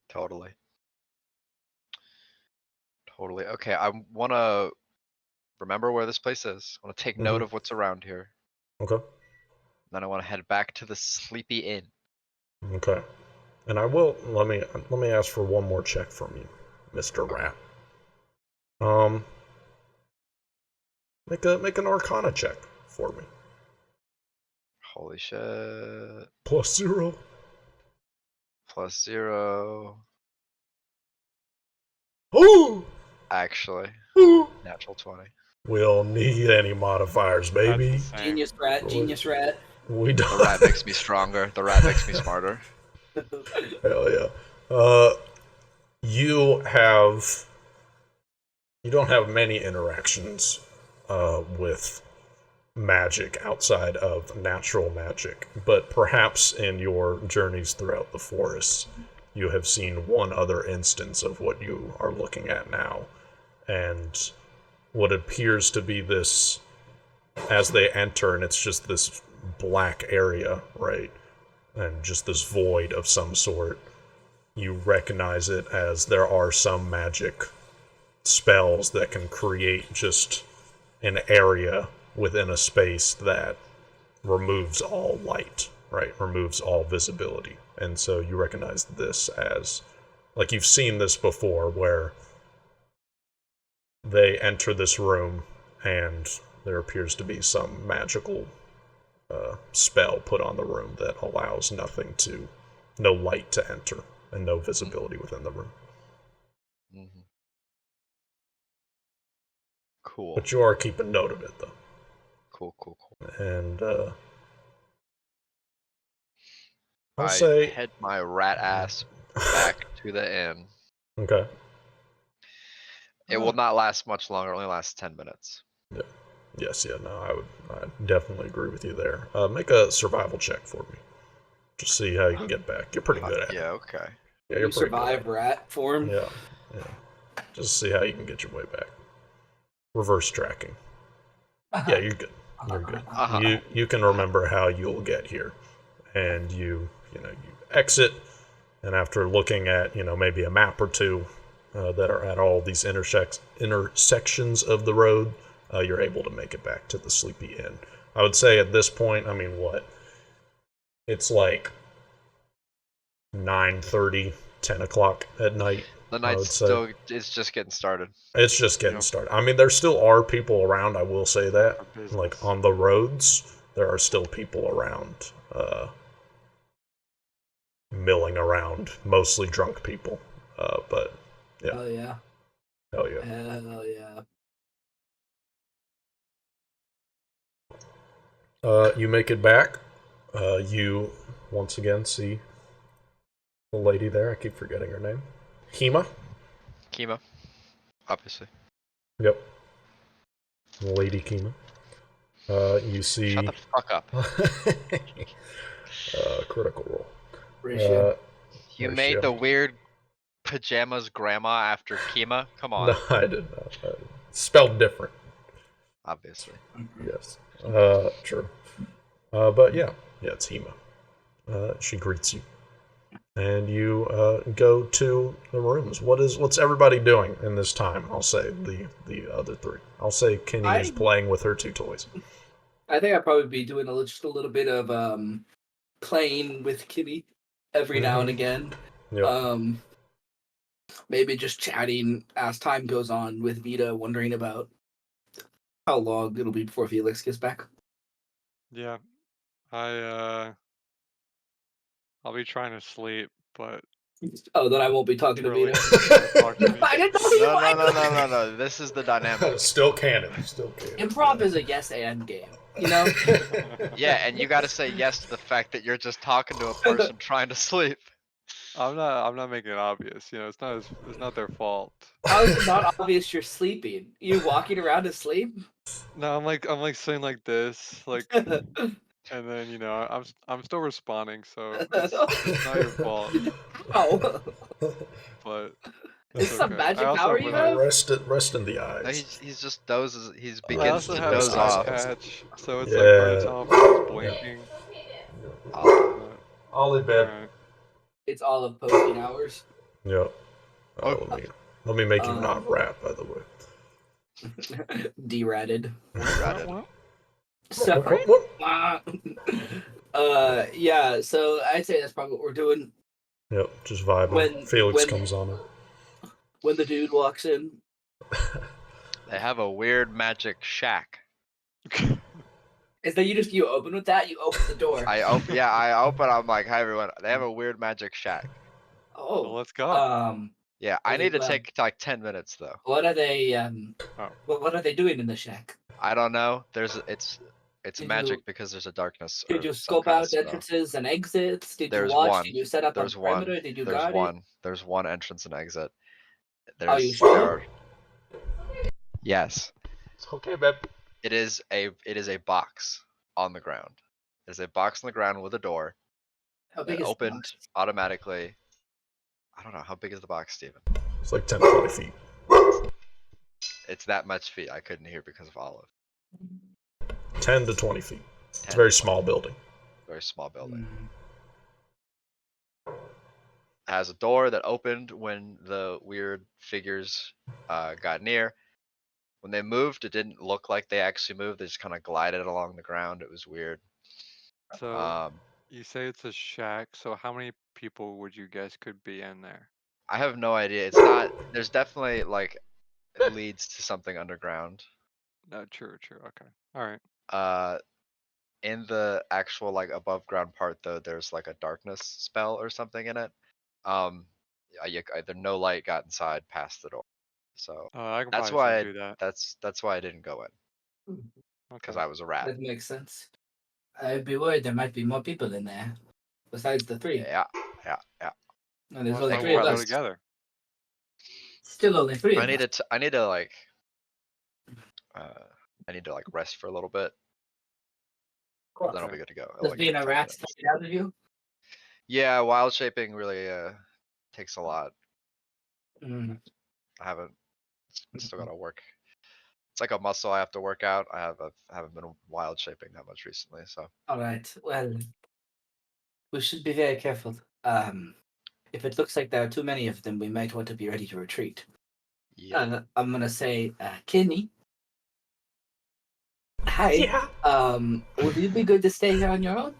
Totally. Okay, I want to remember where this place is. I want to take note of what's around here. Okay. Then I want to head back to the Sleepy Inn. Okay. And I will let me ask for one more check from you, Mr. Rat. Make an Arcana check for me. Holy shit. +0. +0. Ooh! Actually, Ooh! natural 20. We don't need any modifiers, baby. That's insane. Genius rat, genius rat. We don't. The rat makes me stronger. The rat makes me smarter. Hell yeah. You don't have many interactions with magic outside of natural magic, but perhaps in your journeys throughout the forests, you have seen one other instance of what you are looking at now, and what appears to be this, as they enter, and it's just this black area, right, and just this void of some sort. You recognize it as there are some magic spells that can create just an area within a space that removes all light, right? Removes all visibility. And so you recognize this as, like, you've seen this before, where they enter this room and there appears to be some magical spell put on the room that allows no light to enter and no visibility within the room. Mm-hmm. Cool. But you are keeping note of it, though. Cool. And I I'll say, head my rat ass back to the inn. okay. It will not last much longer. It only lasts 10 minutes. Yeah. Yes, yeah, no, I definitely agree with you there. Make a survival check for me. Just see how you can get back. You're pretty good at it. Yeah, okay. Yeah, You survive rat form. Yeah. Just see how you can get your way back. Reverse tracking. Yeah, you're good. You're good. You can remember how you'll get here, and you exit, and after looking at maybe a map or two that are at all these intersections of the road, you're able to make it back to the Sleepy Inn. I would say at this point, it's like 9:30, 10 o'clock at night. The night's still, it's just getting started. It's just getting started. I mean, there still are people around, I will say that. Like, on the roads, there are still people around, milling around, mostly drunk people. But, yeah. Oh, yeah. Hell yeah. Hell yeah. You make it back. You, once again, see the lady there. I keep forgetting her name. Kima? Kima, obviously. Yep. Lady Kima. You see... Shut the fuck up. Critical roll. Ratio. You Ratio. made the weird pajamas grandma after Kima? Come on. No, I did not. Spelled different. Obviously. Yes. True. But yeah, it's Hema. She greets you, and you go to the rooms. What's everybody doing in this time? I'll say the other three. I'll say Kenny is playing with her two toys. I think I'd probably be doing just a little bit of playing with Kitty every now and again. Yep. Maybe just chatting as time goes on with Vita, wondering about how long it'll be before Felix gets back. Yeah, I'll be trying to sleep, but Oh, then I won't be talking to Really? Vita. talk to me. I didn't know you liked that. No. This is the dynamic. Still canon. Improv is a yes and game, you know? Yeah, and you gotta say yes to the fact that you're just talking to a person trying to sleep. I'm not making it obvious. You know, it's not their fault. How is it not obvious you're sleeping? You walking around asleep? No, I'm like saying like this, like, and then I'm still responding, so it's not your fault, How? but Is it's this a okay. I magic also power have you another. have? Rest in the No, eyes. he's just dozes. He I begins also to have doze eyes. eye off. patch, so it's like hard to Yeah. tell if I'm just Yeah. blinking. Ollie. But Ollie all bed. right. It's all of posting hours. Yep. Oh. Let me make him not rap, by the way. Deratted. Ratted. Sorry. What? Yeah, so I'd say that's probably what we're doing. Yep, just vibing. When- Felix when- comes on. When the dude walks in, They have a weird magic shack. is that you open with that? You open the door. I open. I'm like, hi everyone. They have a weird magic shack. Oh, Well, let's go. Yeah, I Okay, need to well- take like 10 minutes though. what are they? Oh. What are they doing in the shack? I don't know. It's Did magic you- because there's a darkness. Did or you some scope kind of out spell. entrances and exits? Did There's you watch? one. Did you set up There's on one. perimeter? Did you There's guard one. it? There's one entrance and exit. Are you There's sure? there are- Yes. It's okay, babe. It is a box on the ground. There's a box on the ground with a door How that big is the opened box? automatically. I don't know how big is the box, Steven? It's like 10 to 20 feet. It's that much feet. I couldn't hear because of Olive. 10 to 20 feet. It's 10 a very to 20. small building. Very small building. Mm. Has a door that opened when the weird figures got near. When they moved, it didn't look like they actually moved. They just kind of glided along the ground. It was weird. So you say it's a shack. So how many people would you guess could be in there? I have no idea. It's not. There's definitely like it leads to something underground. No, true. Okay. All right. In the actual like above ground part though, there's like a darkness spell or something in it. Either no light got inside past the door. So I can that's probably why do that. that's why I didn't go in because Okay. I was a rat. That makes sense. I'd be worried there might be more people in there besides the three. Yeah. And there's Well, only so three of we'll go us. together. Still only three of us. I need to like rest for a little bit. Then I'll be good to go. It'll, Does like, being take a 10 rat minutes. take it out of you? Yeah, wild shaping really takes a lot. Mm. I still gotta work. It's like a muscle I have to work out. I haven't been wild shaping that much recently, so. All right. Well, we should be very careful. If it looks like there are too many of them, we might want to be ready to retreat. Yeah. I'm gonna say, Kenny. Hi. Yeah. Would you be good to stay here on your own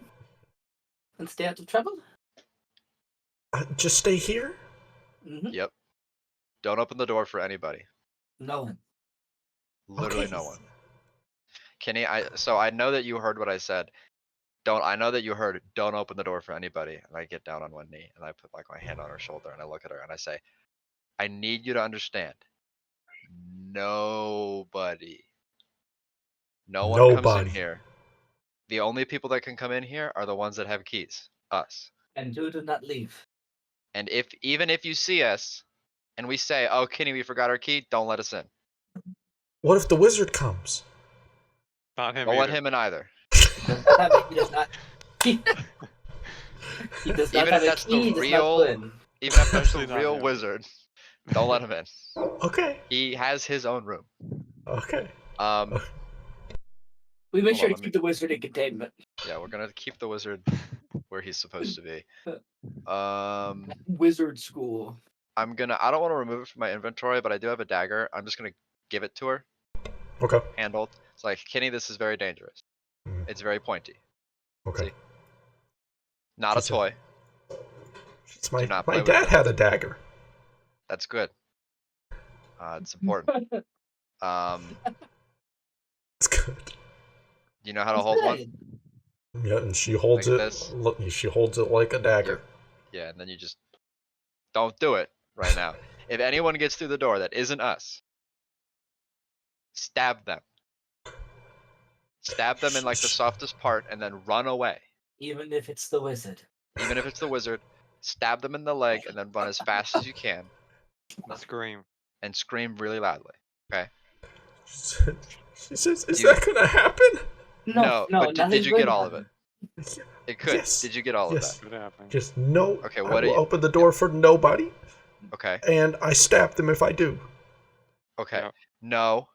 and stay out of trouble? Just stay here? Mm-hmm. Yep. Don't open the door for anybody. No one. Literally Okay. no one. Kenny, so I know that you heard what I said. I know that you heard don't open the door for anybody. And I get down on one knee and I put like my hand on her shoulder and I look at her and I say, I need you to understand. Nobody. No one comes in Nobody. here. The only people that can come in here are the ones that have keys. Us. And you do not leave. And even if you see us and we say, oh Kenny, we forgot our key, don't let us in. What if the wizard comes? Not him Don't let either. him in either. He does not. He does not Even have if a that's key. the He does real- not go in. Even if that's the Especially not real him. wizard, don't let him in. Okay. He has his own room. Okay. We make Hold sure on, to let keep the wizard in containment. Yeah, we're gonna keep the wizard where he's supposed to be. Wizard school. I don't wanna remove it from my inventory, but I do have a dagger. I'm just gonna give it to her, Okay. handled. It's like, Kenny, this is very dangerous. Mm. It's very pointy. Okay. See? Not a Just a- toy. It's Do not play my with dad it. had a dagger. That's good. It's important. It's good. You know how to hold one? Yeah, and she holds Like it. this? She holds it like a dagger. Yeah, and then you just don't do it right now. If anyone gets through the door that isn't us, stab them. Stab them in like the softest part and then run away. Even if it's the wizard. Even if it's the wizard, stab them in the leg, and then run as fast as you can Scream. and scream really loudly. Okay? She says, "Is Do you- that gonna happen?" No, but did nothing's you going get to all of happen. it? It could. Yes. Did you get all of Yes. that? Could happen. Just no. Okay, I what will are you- open the door for nobody, Okay. and I stab them if I do. Okay. Yep. No,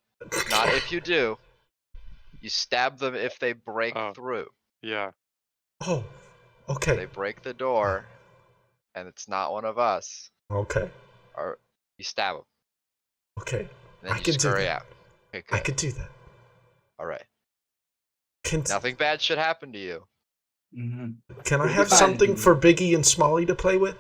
not if you do. You stab them if they break Oh. through. Yeah. Oh, They okay, break the door, and it's not one of us. okay, Or you stab them, okay. and then I you can do scurry that. out. Okay, I good. could do that. All right. Can Nothing bad should happen to you. Can I We'll be have fine. something for Biggie and Smalley to play with?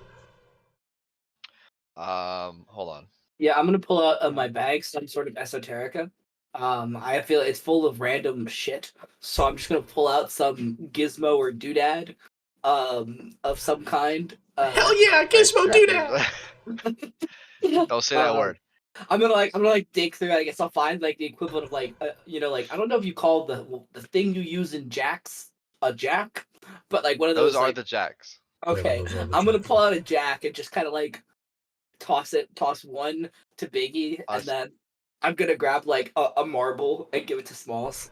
Hold on. Yeah, I'm gonna pull out of my bag some sort of esoterica. I feel it's full of random shit, so I'm just gonna pull out some gizmo or doodad, of some kind. Hell yeah, Gizmo, do that. Don't say that word. I'm gonna dig through. I guess I'll find like the equivalent of like like I don't know if you call the thing you use in jacks a jack, but like one of those. Those are like, the jacks. okay. Yeah, those are the I'm gonna jacks. pull out a jack and just kind of like toss one to Biggie, and Us- then I'm gonna grab like a marble and give it to Smalls.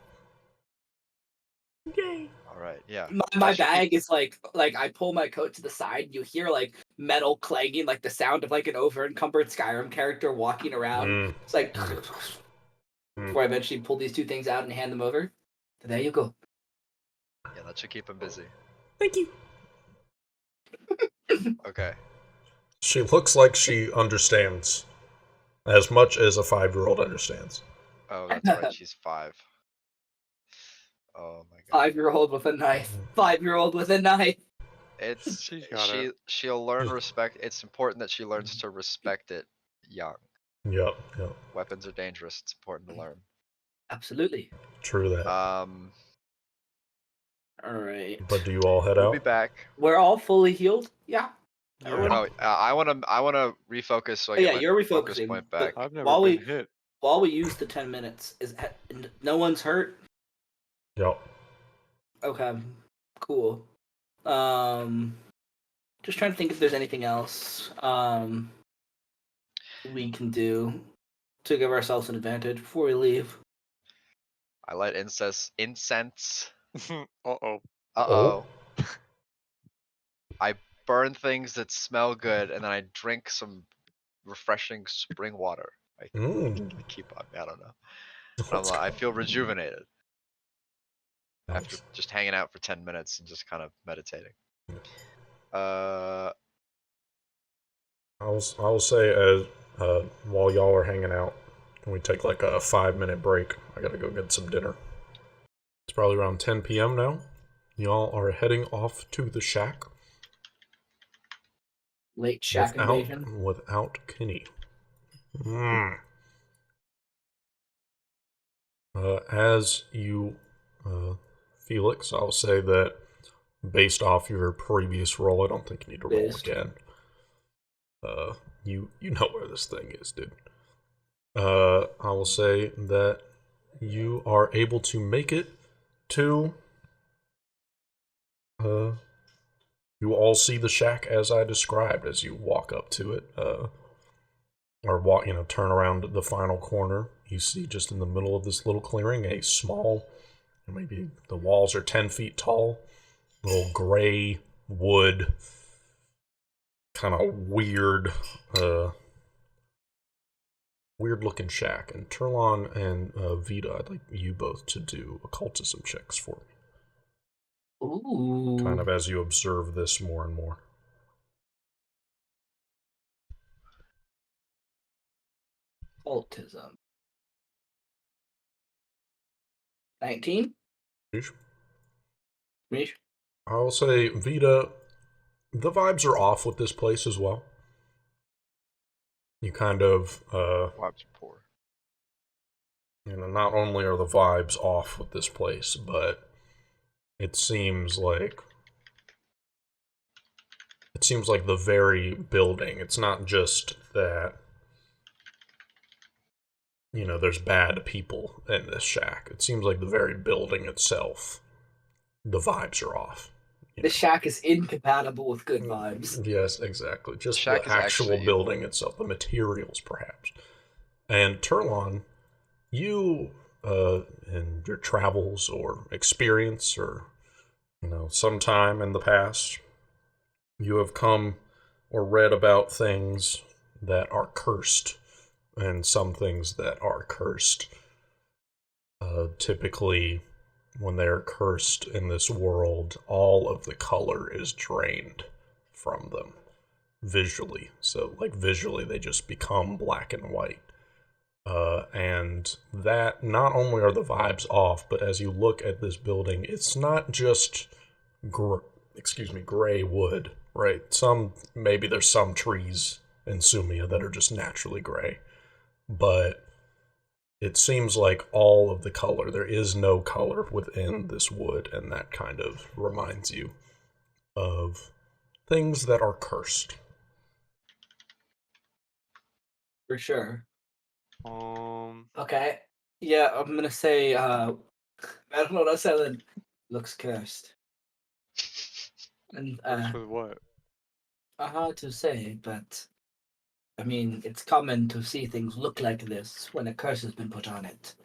Yay. All right. Yeah. My That should keep- bag is like I pull my coat to the side. You hear like metal clanging, like the sound of like an over encumbered Skyrim character walking around. Mm. It's like Mm. before I eventually pull these two things out and hand them over. So there you go. Yeah, that should keep him busy. Thank you. Okay. She looks like she understands as much as a 5-year-old understands. Oh, that's right. She's 5. Oh my god. 5-year-old with a knife. 5-year-old with a knife. It's She's got it. she'll learn respect. It's important that she learns to respect it young. Yep, yep. Weapons are dangerous. It's important to learn. Absolutely. True that. All right. But do you all head We'll out? be back. We're all fully healed. Yeah. Everyone- No, I wanna refocus so I Oh, get yeah, my you're focus refocusing, point but- back. I've never While been we- hit. While we use the 10 minutes, no one's hurt. Yep. Okay. Cool. Just trying to think if there's anything else we can do to give ourselves an advantage before we leave. I light incense. Uh-oh. Uh-oh. I burn things that smell good, and then I drink some refreshing spring water. I keep on me, I don't know. But I feel rejuvenated after just hanging out for 10 minutes and just kind of meditating. I will say as while y'all are hanging out, can we take like a 5-minute break? I gotta go get some dinner. It's probably around 10 p.m. now. Y'all are heading off to the shack Late shack invasion. without Kenny. As you, Felix, I'll say that based off your previous roll, I don't think you need to roll Based. again. You know where this thing is, dude. I will say that you are able to make it to. You all see the shack as I described as you walk up to it. Or walk, turn around the final corner. You see just in the middle of this little clearing a small, maybe the walls are 10 feet tall, little gray wood, kind of weird looking shack. And Turlon and Vita, I'd like you both to do occultism checks for me. Ooh. Kind of as you observe this more and more. Autism. 19? Mish? I will say, Vita, the vibes are off with this place as well. You kind of, Vibes are poor. not only are the vibes off with this place, but it seems like the very building, it's not just that, there's bad people in this shack. It seems like the very building itself, the vibes are off. The shack is incompatible with good vibes. Yes, exactly. Just Shack the is actual actually evil. building itself, the materials, perhaps. And Turlon, you, in your travels or experience, or sometime in the past, you have come or read about things that are cursed, and some things that are cursed. Typically, when they're cursed in this world, all of the color is drained from them visually. So, like, visually, they just become black and white. And that not only are the vibes off, but as you look at this building, it's not just gray wood, right? Maybe there's some trees in Sumia that are just naturally gray, but it seems like all of the color, there is no color within this wood, and that kind of reminds you of things that are cursed. For sure. Um, Okay. Yeah, I'm gonna say Metal 7 looks cursed. And first with what? hard to say, but I mean it's common to see things look like this when a curse has been put on it.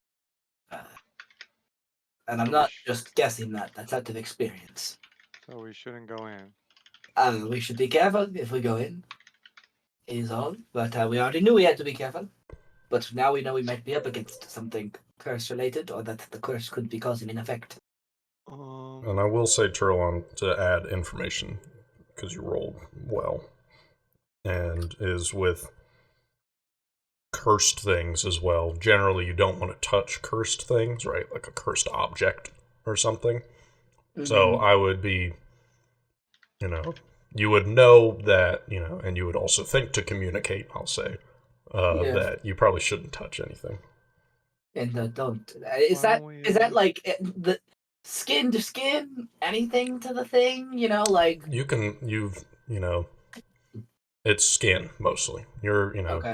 And I'm So not just guessing that, that's out of experience. so we shouldn't go in. We should be careful if we go in, is all. But we already knew we had to be careful. But now we know we might be up against something curse related, or that the curse could be causing an effect. And I will say, Turlon, to add information, because you rolled well, and is with cursed things as well. Generally, you don't want to touch cursed things, right? Like a cursed object or something. Mm-hmm. So I would be, you would know that, and you would also think to communicate, I'll say, that you probably shouldn't touch anything. And don't. Why don't we, Is that like the skin to skin? Anything to the thing? Like it's skin mostly. okay.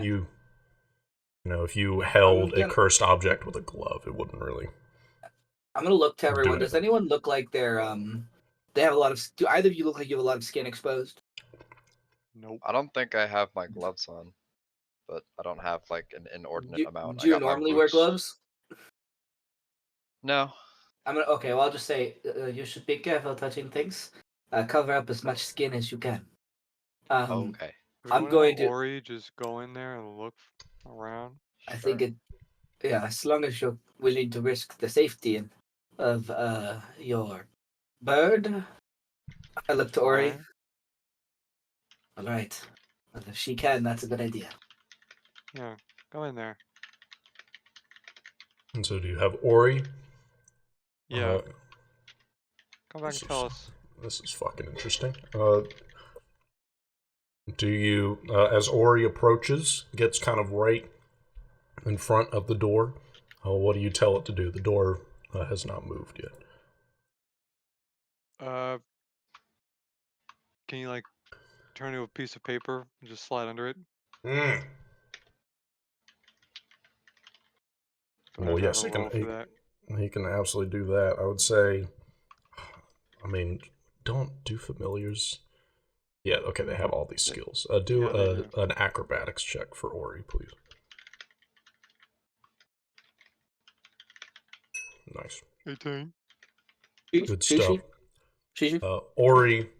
If you I'm held a gonna cursed object with a glove, it wouldn't really look to do everyone. Does anything. anyone look like they have a lot of? Do either of you look like you have a lot of skin exposed? nope. I don't think I have my gloves on, but I don't have like an inordinate amount. Do I you got my normally wear boots. gloves? No. Okay. Well, I'll just say you should be careful touching things. Cover up as much skin as you can. Okay. We I'm want to have going to. Ori just go in there and look around. I Sure. think yeah, as long as you're willing to risk the safety of your bird. I look to Ori. Fine. All right. Well, if she can, that's a good idea. Yeah, go in there. And so, do you have Ori? Yeah, come back This and tell is us. this is fucking interesting. Do you, as Ori approaches, gets kind of right in front of the door? What do you tell it to do? The door has not moved yet. Can you like turn to a piece of paper and just slide under it? Mm. Do I Well, have to have yes, a roll for that? he can absolutely do that. I would say, I mean, don't do familiars. Yeah, okay, they have all these skills. Do Yeah, they do. an acrobatics check for Ori, please. Nice. 18. Good stuff. Ori,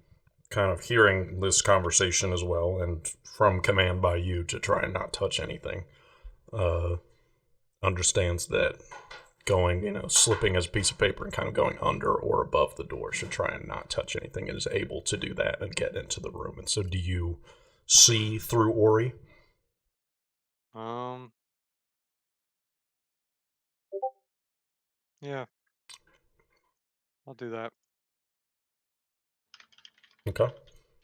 kind of hearing this conversation as well, and from command by you to try and not touch anything, understands that slipping as a piece of paper and kind of going under or above the door should try and not touch anything, and is able to do that and get into the room. And so, do you see through Ori? Yeah, I'll do that. Okay.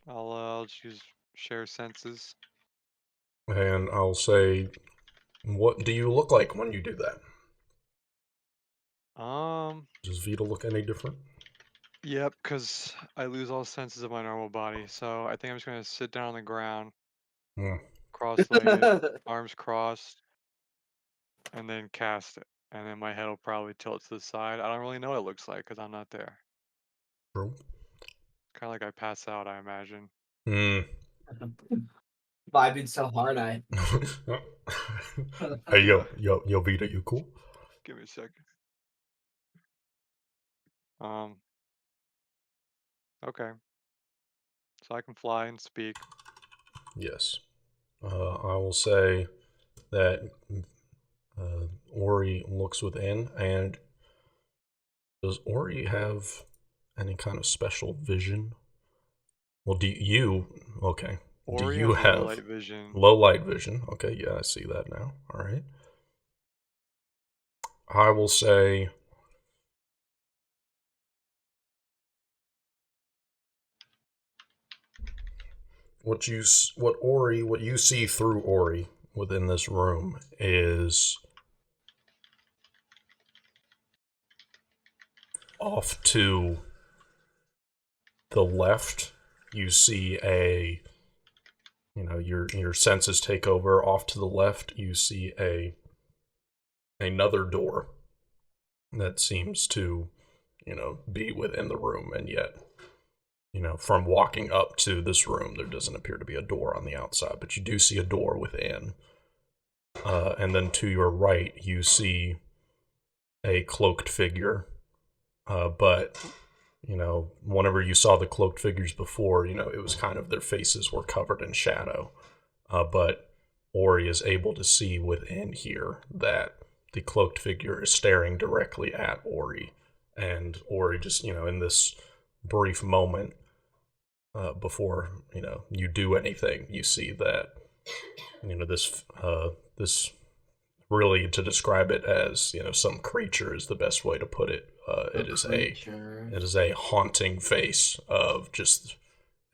I'll just use share senses. And I'll say, what do you look like when you do that? Does Vita look any different? Yep, because I lose all senses of my normal body. So I think I'm just gonna sit down on the ground, cross-legged, arms crossed, and then cast it. And then my head will probably tilt to the side. I don't really know what it looks like because I'm not there. True. Kind of like I pass out, I imagine. Hmm. Vibing so hard, Hey, yo, Vita, you cool? Give me a second. Okay. So I can fly and speak. Yes. I will say that Ori looks within, and does Ori have any kind of special vision? Well, do you? Okay. Do Ori you has low have light vision. low light vision? Okay, yeah, I see that now. All right. I will say what you see through Ori within this room is off to the left. You see your senses take over. Off to the left, you see another door that seems to, be within the room, and yet, from walking up to this room, there doesn't appear to be a door on the outside, but you do see a door within. And then to your right, you see a cloaked figure. But, whenever you saw the cloaked figures before, it was kind of their faces were covered in shadow. But Ori is able to see within here that the cloaked figure is staring directly at Ori. And Ori just, in this brief moment before, you do anything, you see that, this really, to describe it as, some creature is the best way to put it. It is a haunting face of just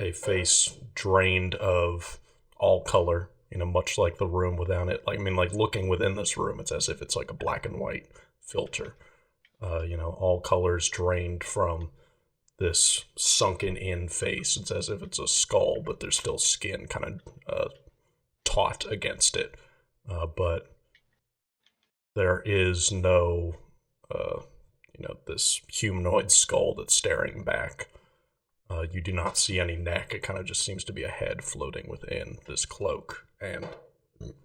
a face drained of all color, much like the room without it. Like looking within this room, it's as if it's like a black and white filter. All colors drained from this sunken in face. It's as if it's a skull, but there's still skin kind of taut against it. But there is no, this humanoid skull that's staring back. You do not see any neck. It kind of just seems to be a head floating within this cloak. And,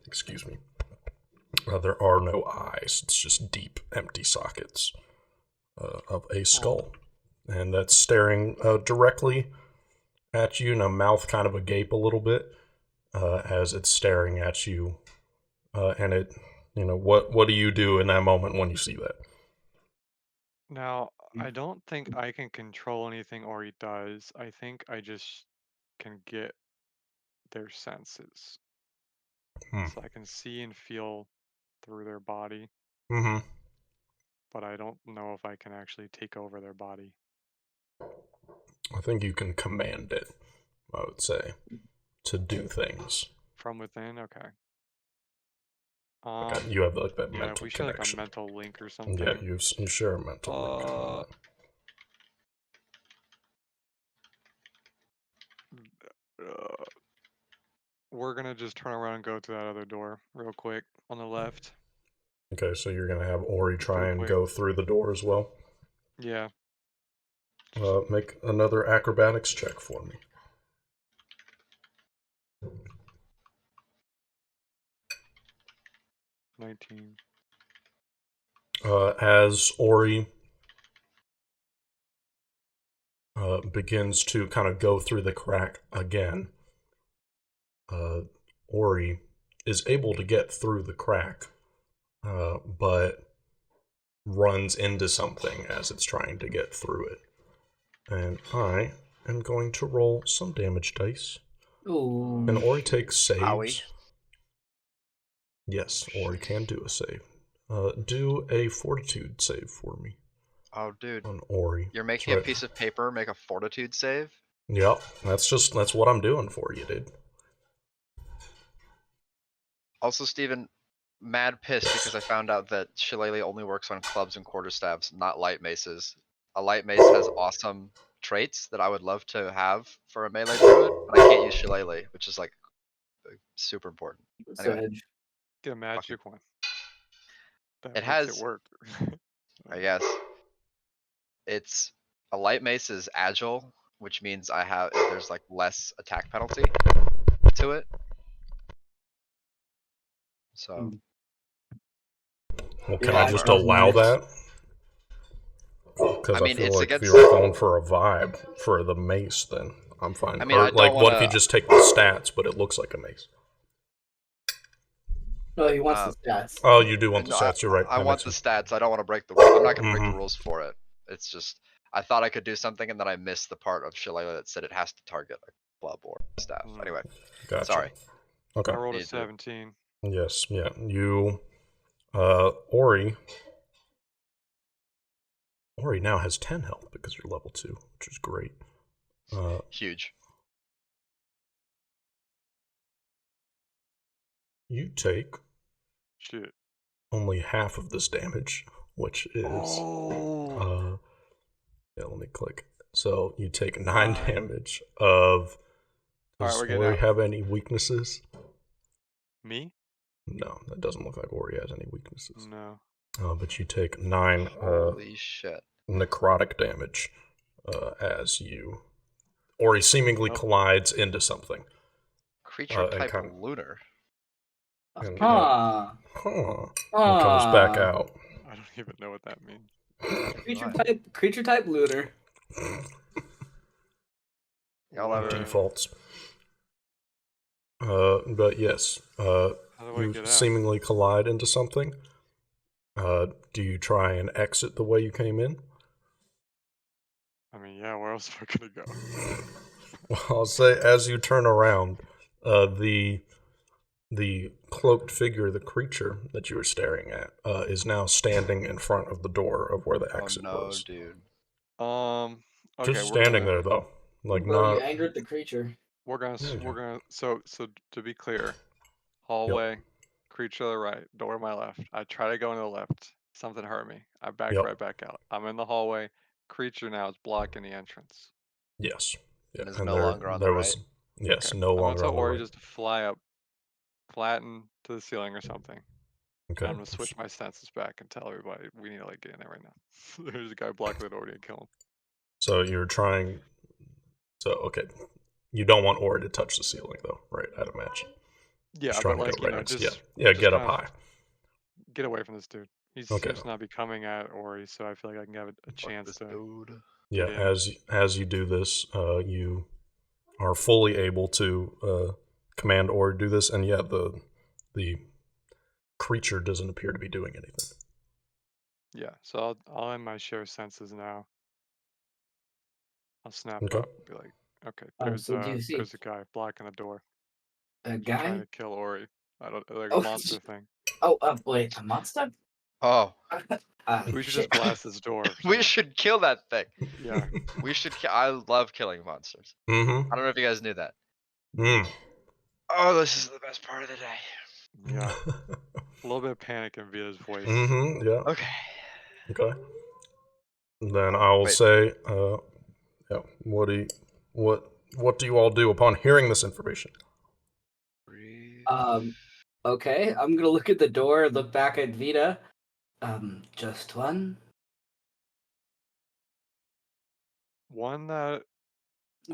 excuse me, there are no eyes. It's just deep, empty sockets of a skull. And that's staring directly at you, and a mouth kind of agape a little bit as it's staring at you. And it, what do you do in that moment when you see that? Now, I don't think I can control anything Ori does. I think I just can get their senses. So I can see and feel through their body. Mm-hmm. But I don't know if I can actually take over their body. I think you can command it, I would say, to do things. From within? Okay. You have like that yeah, mental we share connection. like a mental link or something. Yeah, you share a mental link. We're gonna just turn around and go to that other door real quick on the left. Okay, so you're gonna have Ori try and go through the door as well? Yeah. Make another acrobatics check for me. $19. As Ori begins to kind of go through the crack again, Ori is able to get through the crack, but runs into something as it's trying to get through it. And I am going to roll some damage dice. Ooh. And Ori takes saves. Owie. Yes, Ori can do a save. Do a fortitude save for me. Oh, dude. On Ori. You're making a piece of paper make a fortitude save? Yep, that's what I'm doing for you, dude. Also, Steven, mad pissed because I found out that Shillelagh only works on clubs and quarterstaffs, not light maces. A light mace has awesome traits that I would love to have for a melee druid, but I can't use Shillelagh, which is like super important. Anyway, get a magic one. It has it work. I guess. It's a light mace is agile, which means there's like less attack penalty to it. So Well, can Yeah, I I just don't allow miss. that? Because I I mean, feel it's like if against. you're going for a vibe for the mace, then I'm fine. I mean, Or I like, don't what if you wanna. just take the stats, but it looks like a mace? No, he wants Uh, the stats. Oh, you do want the No, stats. You're right. I That want makes the sense. stats. I don't want to break the rules. I'm not gonna break the Mhm. rules for it. It's just I thought I could do something, and then I missed the part of Shillelagh that said it has to target a club or staff. Mm. Anyway, Gotcha. sorry. Okay. I rolled a Needed to- 17. Yes. Yeah. You, Ori now has 10 health because you're level 2, which is great. Huge. You take Shit. only half of this damage, which is Oh. yeah, let me click. So you take 9 Nine. damage of. Alright, Does we're getting Ori out. have any weaknesses? Me? No, that doesn't look like Ori has any weaknesses. No. But you take 9 Holy shit. necrotic damage as you Ori seemingly Nope. collides into something. Creature and type kind lunar. and, Huh. and comes back out. I don't even know what that means. Creature type lunar. Y'all ever? Defaults. But yes, How do I you get out? seemingly collide into something. Do you try and exit the way you came in? I mean, yeah, where else am I gonna go? Well, I'll say as you turn around, the cloaked figure, the creature that you were staring at, is now standing in front of the door of where the Oh exit no, was. dude. Okay, Just we're standing gonna, there though, like Bro, you not. angered the creature. we're gonna, Yeah, we're yeah. gonna. So to be clear, hallway, creature to the right, door to my left. I try to go into the left. Something hurt me. I backed Yep. right back out. I'm in the hallway. Creature now is blocking the entrance. Yes. Yeah. And is And no longer on the there was. right? Yes, Okay. no I'm gonna longer tell on the Ori right. just to fly up, flatten to the ceiling or something. Okay. I'm gonna switch my senses back and tell everybody we need to like get in there right now. There's a guy blocking the door and kill him. So you're trying. So okay, you don't want Ori to touch the ceiling though, right? I'd imagine. Yeah, Just but trying to like get you right know, next. just Yeah. Get up kind of high. get away from this dude. He Okay. seems to not be coming at Ori, so I feel like I can have a Fuck chance this to. dude. Yeah. get in. As you do this, you are fully able to command Ori to do this, and yeah, the creature doesn't appear to be doing anything. Yeah, so I'll end my share senses now. I'll snap Okay. up, be like, okay, there's So do you see there's a guy blocking the door, a trying guy? to kill Ori. I don't like a Oh, monster thing. Oh, wait, a monster? Oh, We should Shit. just blast this door. we so- should kill that thing. Yeah. We should. I love killing monsters. Mm-hmm. I don't know if you guys knew that. Mm. Oh, this is the best part of the day. Yeah. A little bit of panic in Vita's voice. Mm-hmm. Yeah. Okay. Okay. Then I will Wait. say, yeah. What do you all do upon hearing this information? Okay, I'm gonna look at the door, look back at Vita. Just one? One that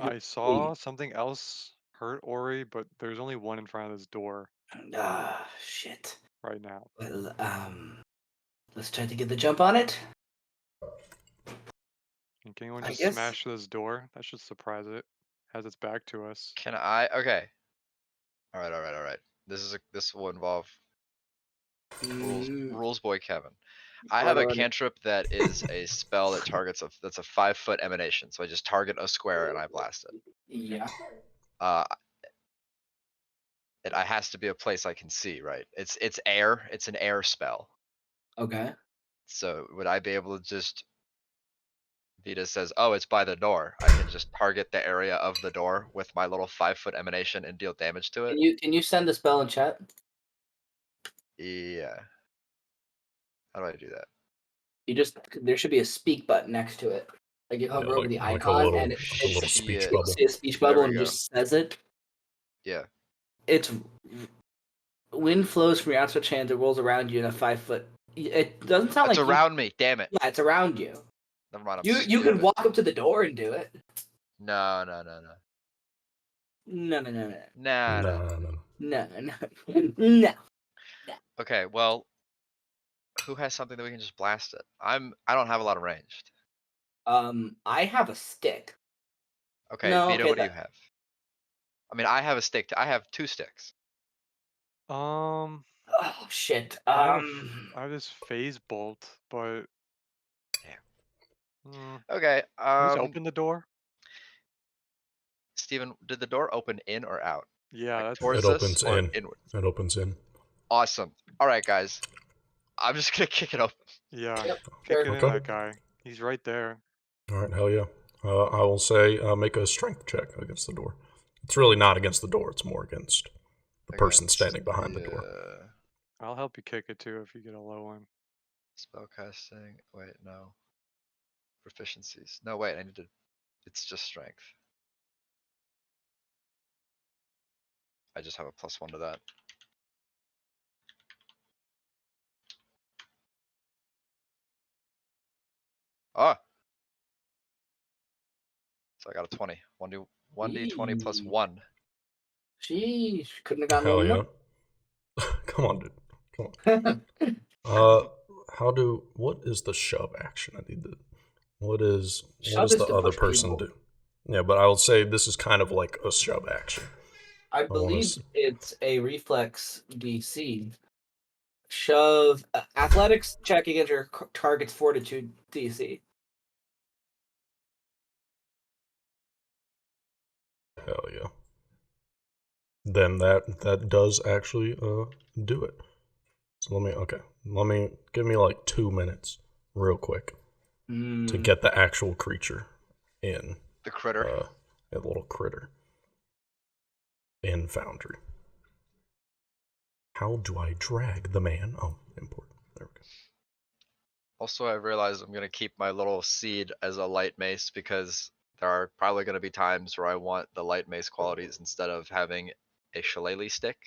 I saw something else hurt Ori, but there's only one in front of this door Shit. right now. Well, let's try to get the jump on it. And can anyone I just guess- smash this door? That should surprise it. Has its back to us. Can I? Okay. All right. This will involve rules boy Kevin. I have a Alrighty. cantrip that is a spell that targets that's a 5-foot emanation. So I just target a square and I blast it. Yeah. It has to be a place I can see, right? It's air. It's an air spell. Okay. So would I be able to just? Vita says, "Oh, it's by the door. I can just target the area of the door with my little 5-foot emanation and deal damage to it." Can you send the spell in chat? Yeah. How do I do that? There should be a speak button next to it. Like you hover over the like icon a little, and like a little speech Yeah. you'll bubble. see a speech There bubble we and go. just says it. Yeah. It's wind flows from your outstretched hand and rolls around you in a 5-foot. It doesn't sound It's like around me. Damn it. Yeah, it's around you. Never mind. I'm You stupid. can walk up to the door and do it. No. No. Nah. No. Okay, well, who has something that we can just blast it? I don't have a lot of ranged. I have a stick. Okay, No, Vito, okay, what do you have? I mean, I have a stick. I have 2 sticks. Um, Oh shit. I have this phase bolt, but Okay, can we open the door? Steven, did the door open in or out? Yeah, Like that's towards It us opens or in. inwards? It opens in. Awesome. All right, guys. I'm just gonna kick it open. yeah. Yep, Kick sure. it in Okay. that guy. He's right there. All right, hell yeah. I will say make a strength check against the door. It's really not against the door. It's more against the person Against standing behind the door. I'll help you kick it too if you get a low one. Spellcasting. Wait, no. Proficiencies. No, wait. I need to. It's just strength. I just have a +1 to that. Ah. So I got a 20. 1d20 plus Eee. 1. Sheesh. Couldn't have gone Hell low yeah. enough. Come on, dude. Come on. What is the shove action? I need to. What does Shove is the to other push person people. do? Yeah, but I will say this is kind of like a shove action. I wanna believe s- it's a reflex DC. Shove athletics check against your target's fortitude DC. Hell yeah. Then that does actually do it. So let me give me like 2 minutes, real quick, to get the actual creature in. The critter. A little critter in Foundry. How do I drag the man? Oh, import. There we go. Also, I realized I'm gonna keep my little seed as a light mace because there are probably gonna be times where I want the light mace qualities instead of having a shillelagh stick.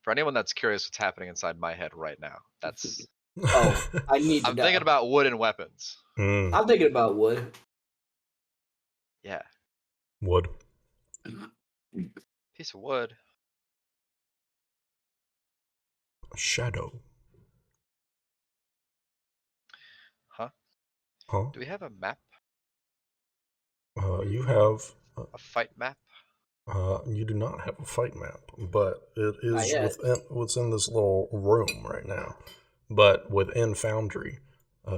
For anyone that's curious what's happening inside my head right now, that's Oh, I need to I'm know. thinking about wooden weapons. I'm thinking about wood. Yeah, Wood. piece of wood. Shadow. Huh? Huh? Do we have a map? You have. A fight map? You do not have a fight map, but it Not is yet. within what's in this little room right now. But within Foundry,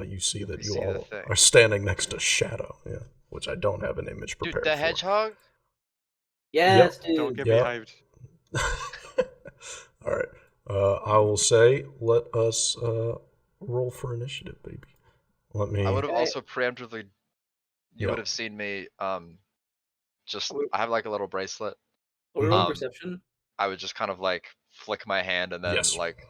you see that I you see the all thing. are standing next to Shadow. Yeah, which I don't have an image Dude, prepared the for. hedgehog? Yes, Yep. dude. Don't get me Yep. hyped. All right. I will say, let us roll for initiative, baby. Let me. I would have Okay. also preemptively. You Yep. would have seen me. Just We- I have like a little bracelet. We're rolling Um, perception. I would just kind of like flick my hand and then Yes. like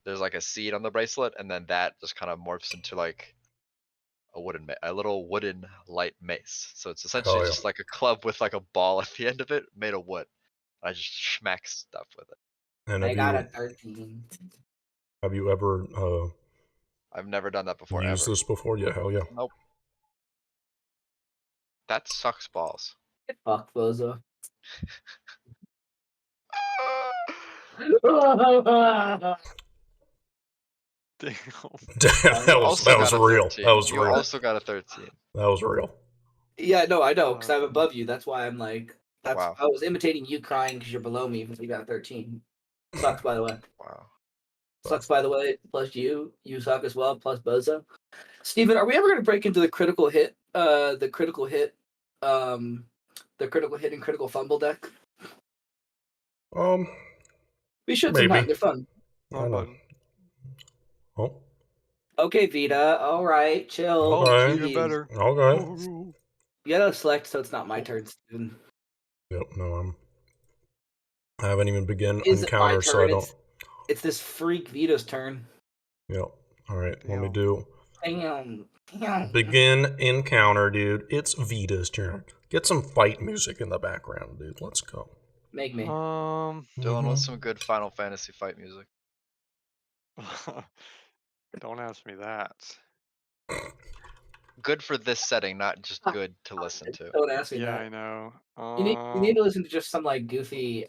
there's like a seed on the bracelet and then that just kind of morphs into like a little wooden light mace. So it's essentially Hell yeah. just like a club with like a ball at the end of it made of wood. I just smack stuff with it. And I got a 13. have you ever I've never done that before used ever. this before? Yeah, hell yeah. Nope. That sucks balls. Get fucked, Bozo. Damn. Damn, You also that was got a real. 13. That was You real. also got a 13. That was real. Yeah, no, I know, because I'm above you. That's why I'm like, Wow. I was imitating you crying because you're below me, but you got 13. Sucks, by the way. Wow. Sucks, by the way. Plus you suck as well. Plus Bozo. Steven, are we ever going to break into the critical hit? The critical hit and critical fumble deck. We should Maybe. sometime. They're fun. I know. Oh. Okay, Vita. All right, chill. Oh, Okay. even better. Okay. Oh, You gotta select so it's not my turn, Steven. Yep. No, I haven't even begun Isn't my encounter, so I turn. don't. It's this freak Vito's turn. Yep. All right. Let me Damn. do Damn. begin encounter, dude. It's Vita's turn. Get some fight music in the background, dude. Let's go. Make me. Dylan, what's some good Final Fantasy fight music? Don't ask me that. good for this setting, not just good to listen to. Don't ask me Yeah, that. I know. You need to listen to just some like goofy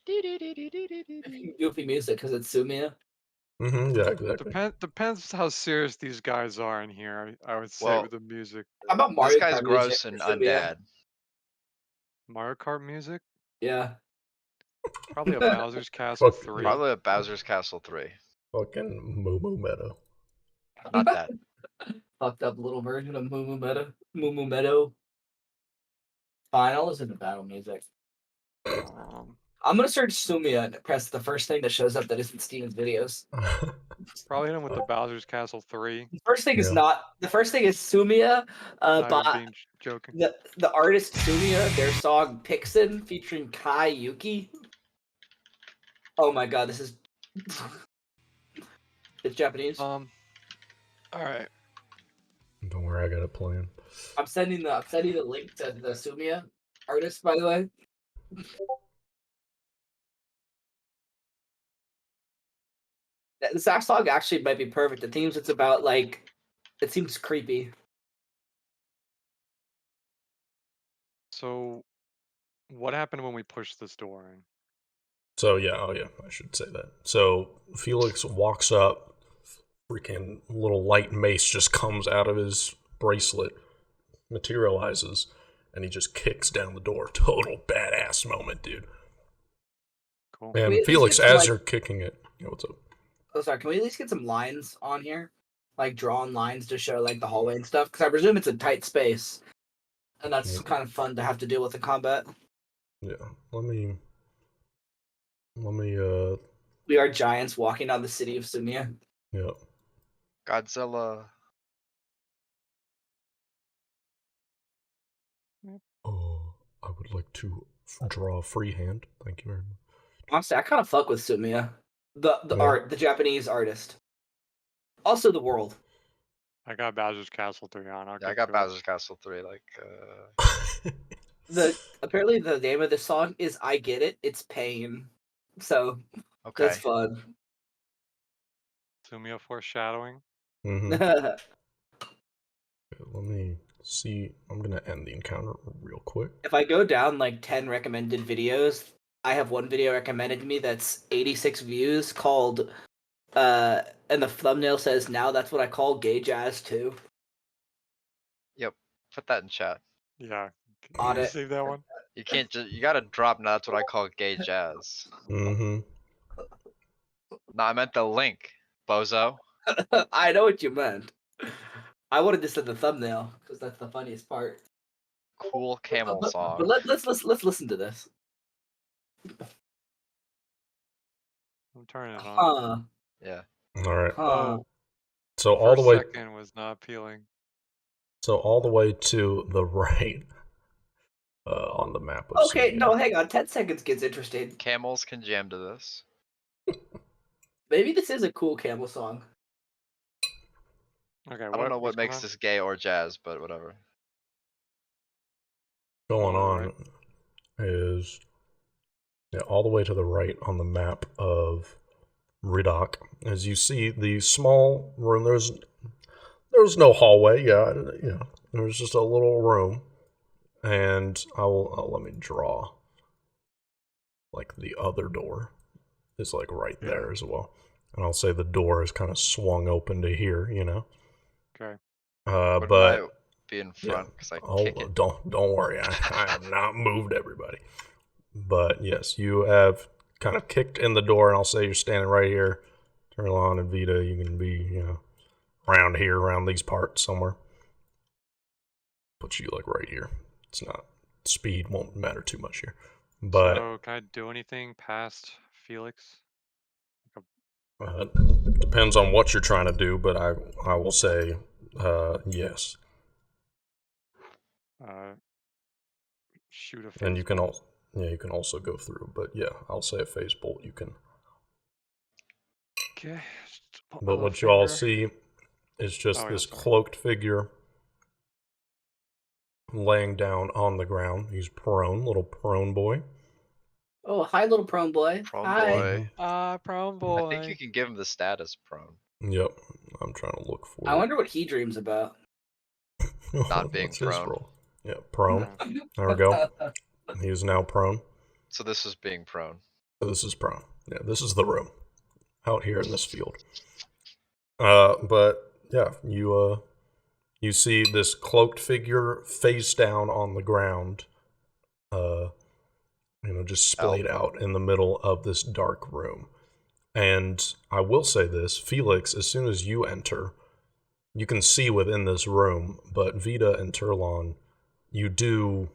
goofy music because it's Sumia. Yeah, exactly. Depends how serious these guys are in here. I would say Well, with the music. How about this Mario guy's Kart music gross for and Sumia? undead. Mario Kart music? Yeah. Probably a Bowser's Castle Fuck, 3. Probably a Bowser's Castle 3. fucking Moo Moo Meadow. Not that. Fucked up little version of Moo Moo Meadow. Moo Moo Meadow. Fine, I'll listen to battle music. I'm gonna search Sumia and press the first thing that shows up that isn't Steven's videos. Probably hit him with the Bowser's Castle 3. The first thing is Yeah. not. The first thing is Sumia. Not even By being joking. the artist Sumia. Their song Pixin featuring Kai Yuki. Oh my god, this is. It's Japanese. All right. Don't worry, I got a plan. I'm sending the link to the Sumia artist, by the way. The sax song actually might be perfect. The themes it's about, like, it seems creepy. So, what happened when we pushed this door in? So yeah, oh yeah, I should say that. So Felix walks up, freaking little light mace just comes out of his bracelet, materializes, and he just kicks down the door. Total badass moment, dude. Cool. And Wait, let's Felix, get to, as like- you're kicking it, what's up? Oh, sorry. Can we at least get some lines on here, like drawn lines to show like the hallway and stuff? Because I presume it's a tight space, and that's Yeah. kind of fun to have to deal with in combat. Yeah, let me. We are giants walking down the city of Sumia. Yeah. Godzilla. Oh, I would like to draw a freehand. Thank you very much. Honestly, I kind of fuck with Sumia, the Yeah. the Japanese artist, also the world. I got Bowser's Castle 3 on. Yeah, I got Bowser's Castle 3. Like, Apparently the name of the song is "I Get It." It's pain, so okay. that's fun. Sumia foreshadowing. Let me see. I'm gonna end the encounter real quick. If I go down like 10 recommended videos, I have one video recommended to me that's 86 views called and the thumbnail says, "Now that's what I call gay jazz too." Yep. Put that in chat. Yeah. On Can you it. save that one? You can't just. You gotta drop. Now that's what I call gay jazz. Mm-hmm. No, I meant the link, bozo. I know what you meant. I wanted this in the thumbnail because that's the funniest part. Cool camel But song. let's listen to this. I'm turning it on. Huh. Yeah. All right. Huh. So all the way. Second was not appealing. So all the way to the right. On the map. Of Okay, Sumia. no, hang on. 10 seconds gets interesting. Camels can jam to this. Maybe this is a cool camel song. Okay, I don't know what what's going makes on? this gay or jazz, but whatever. Going All on is all the way to the right on the map of Ridok. As you see, the small room. There's no hallway. Yeah, there's just a little room, and I'll let me draw. Like the other door is like right there as well, and I'll say the door is kind of swung open to here. Okay. Wouldn't But I be in front because I oh, kick it. don't worry, I have not moved everybody. But yes, you have kind of kicked in the door, and I'll say you're standing right here. Turlon and Vita, you can be, around here, around these parts somewhere. Put you like right here. It's not speed won't matter too much here, but So, can I do anything past Felix? depends on what you're trying to do. But I will say yes. Shoot a phase And you can bolt. you can also go through. But yeah, I'll say a phase bolt. You can. Okay. But what you all see is just this sorry. cloaked figure laying down on the ground. He's prone, little prone boy. Oh, hi, little prone boy. Prone Hi. boy. Prone boy. I think you can give him the status prone. Yep, I'm trying to look for I it. wonder what he dreams about. not being What's his prone. roll? Yeah, prone. Yeah. There we go. He is now prone. So this is being prone. So this is prone. Yeah, this is the room out here in this field. But yeah, you see this cloaked figure face down on the ground, just splayed out in the middle of this dark room. And I will say this, Felix, as soon as you enter, you can see within this room, but Vita and Turlon, you do.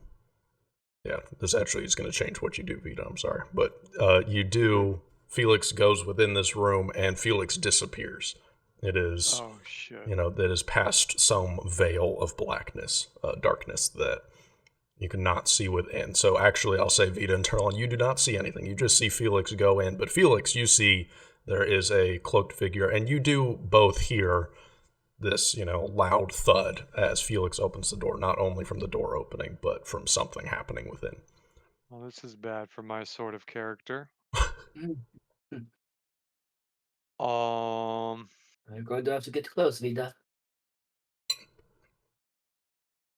Yeah, this actually is going to change what you do, Vita. I'm sorry. But you do. Felix goes within this room and Felix disappears. It is, Oh shit. that is past some veil of blackness, darkness that you cannot see within. So actually, I'll say Vita and Turlon, you do not see anything. You just see Felix go in. But Felix, you see there is a cloaked figure, and you do both hear this, loud thud as Felix opens the door, not only from the door opening, but from something happening within. Well, this is bad for my sort of character. You're going to have to get close, Vida.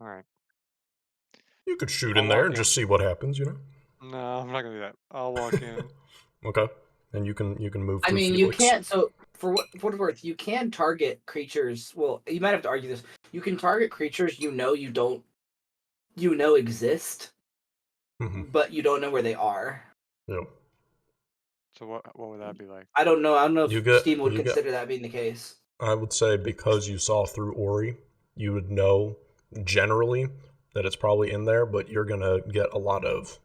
All right. You could shoot I'll in there walk and in. just see what happens, No, I'm not gonna do that. I'll walk in. Okay. And you can move through I mean, Felix. you can't. So for what it's worth, you can target creatures. Well, you might have to argue this. You can target creatures you don't, exist, but you don't know where they are. Yeah. So what would that be like? I don't know. I don't know if You get- Steam would you get- consider that being the case. I would say because you saw through Ori, you would know generally that it's probably in there, but you're going to get a lot of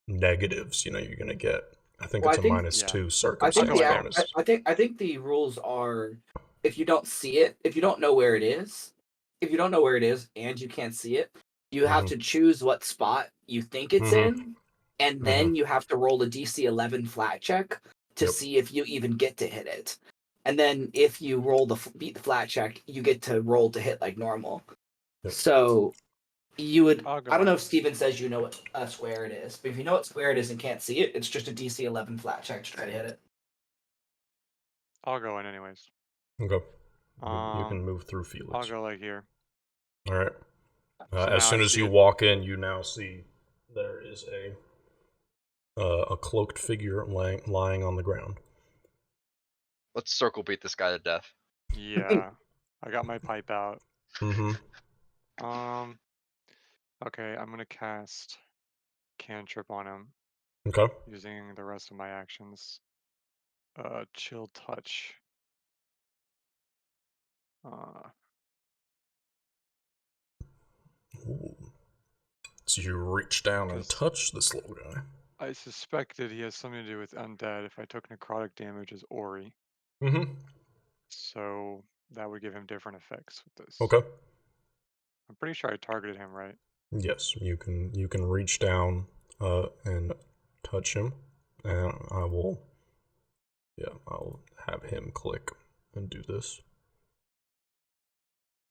negatives. You're going to get, I think Well, it's I think- a -2 I circumstance think bonus. I think the rules are if you don't see it, if you don't know where it is, and you can't see it, you have to choose what spot you think it's in, and then you have to roll a DC 11 flat check to see if you even get to hit it. And then if you beat the flat check, you get to roll to hit like normal. Yep. So you would. I'll go I don't know in. if Steven says you know what a square it is, but if you know what square it is and can't see it, it's just a DC 11 flat check to try to hit it. I'll go in anyways. Okay. You can move through Felix. I'll go like here. All right. So As now soon I as see you it. walk in, you now see there is a cloaked figure lying on the ground. Let's circle beat this guy to death. Yeah. I got my pipe out. Mm-hmm. Okay, I'm gonna cast cantrip on him Okay. using the rest of my actions. Chill touch. Ooh. So you reach down and 'Cause- touch this little guy. I suspected he has something to do with undead if I took necrotic damage as Ori. Mm-hmm. So that would give him different effects with this. Okay. I'm pretty sure I targeted him, right? Yes, you can reach down and touch him, and I'll have him click and do this.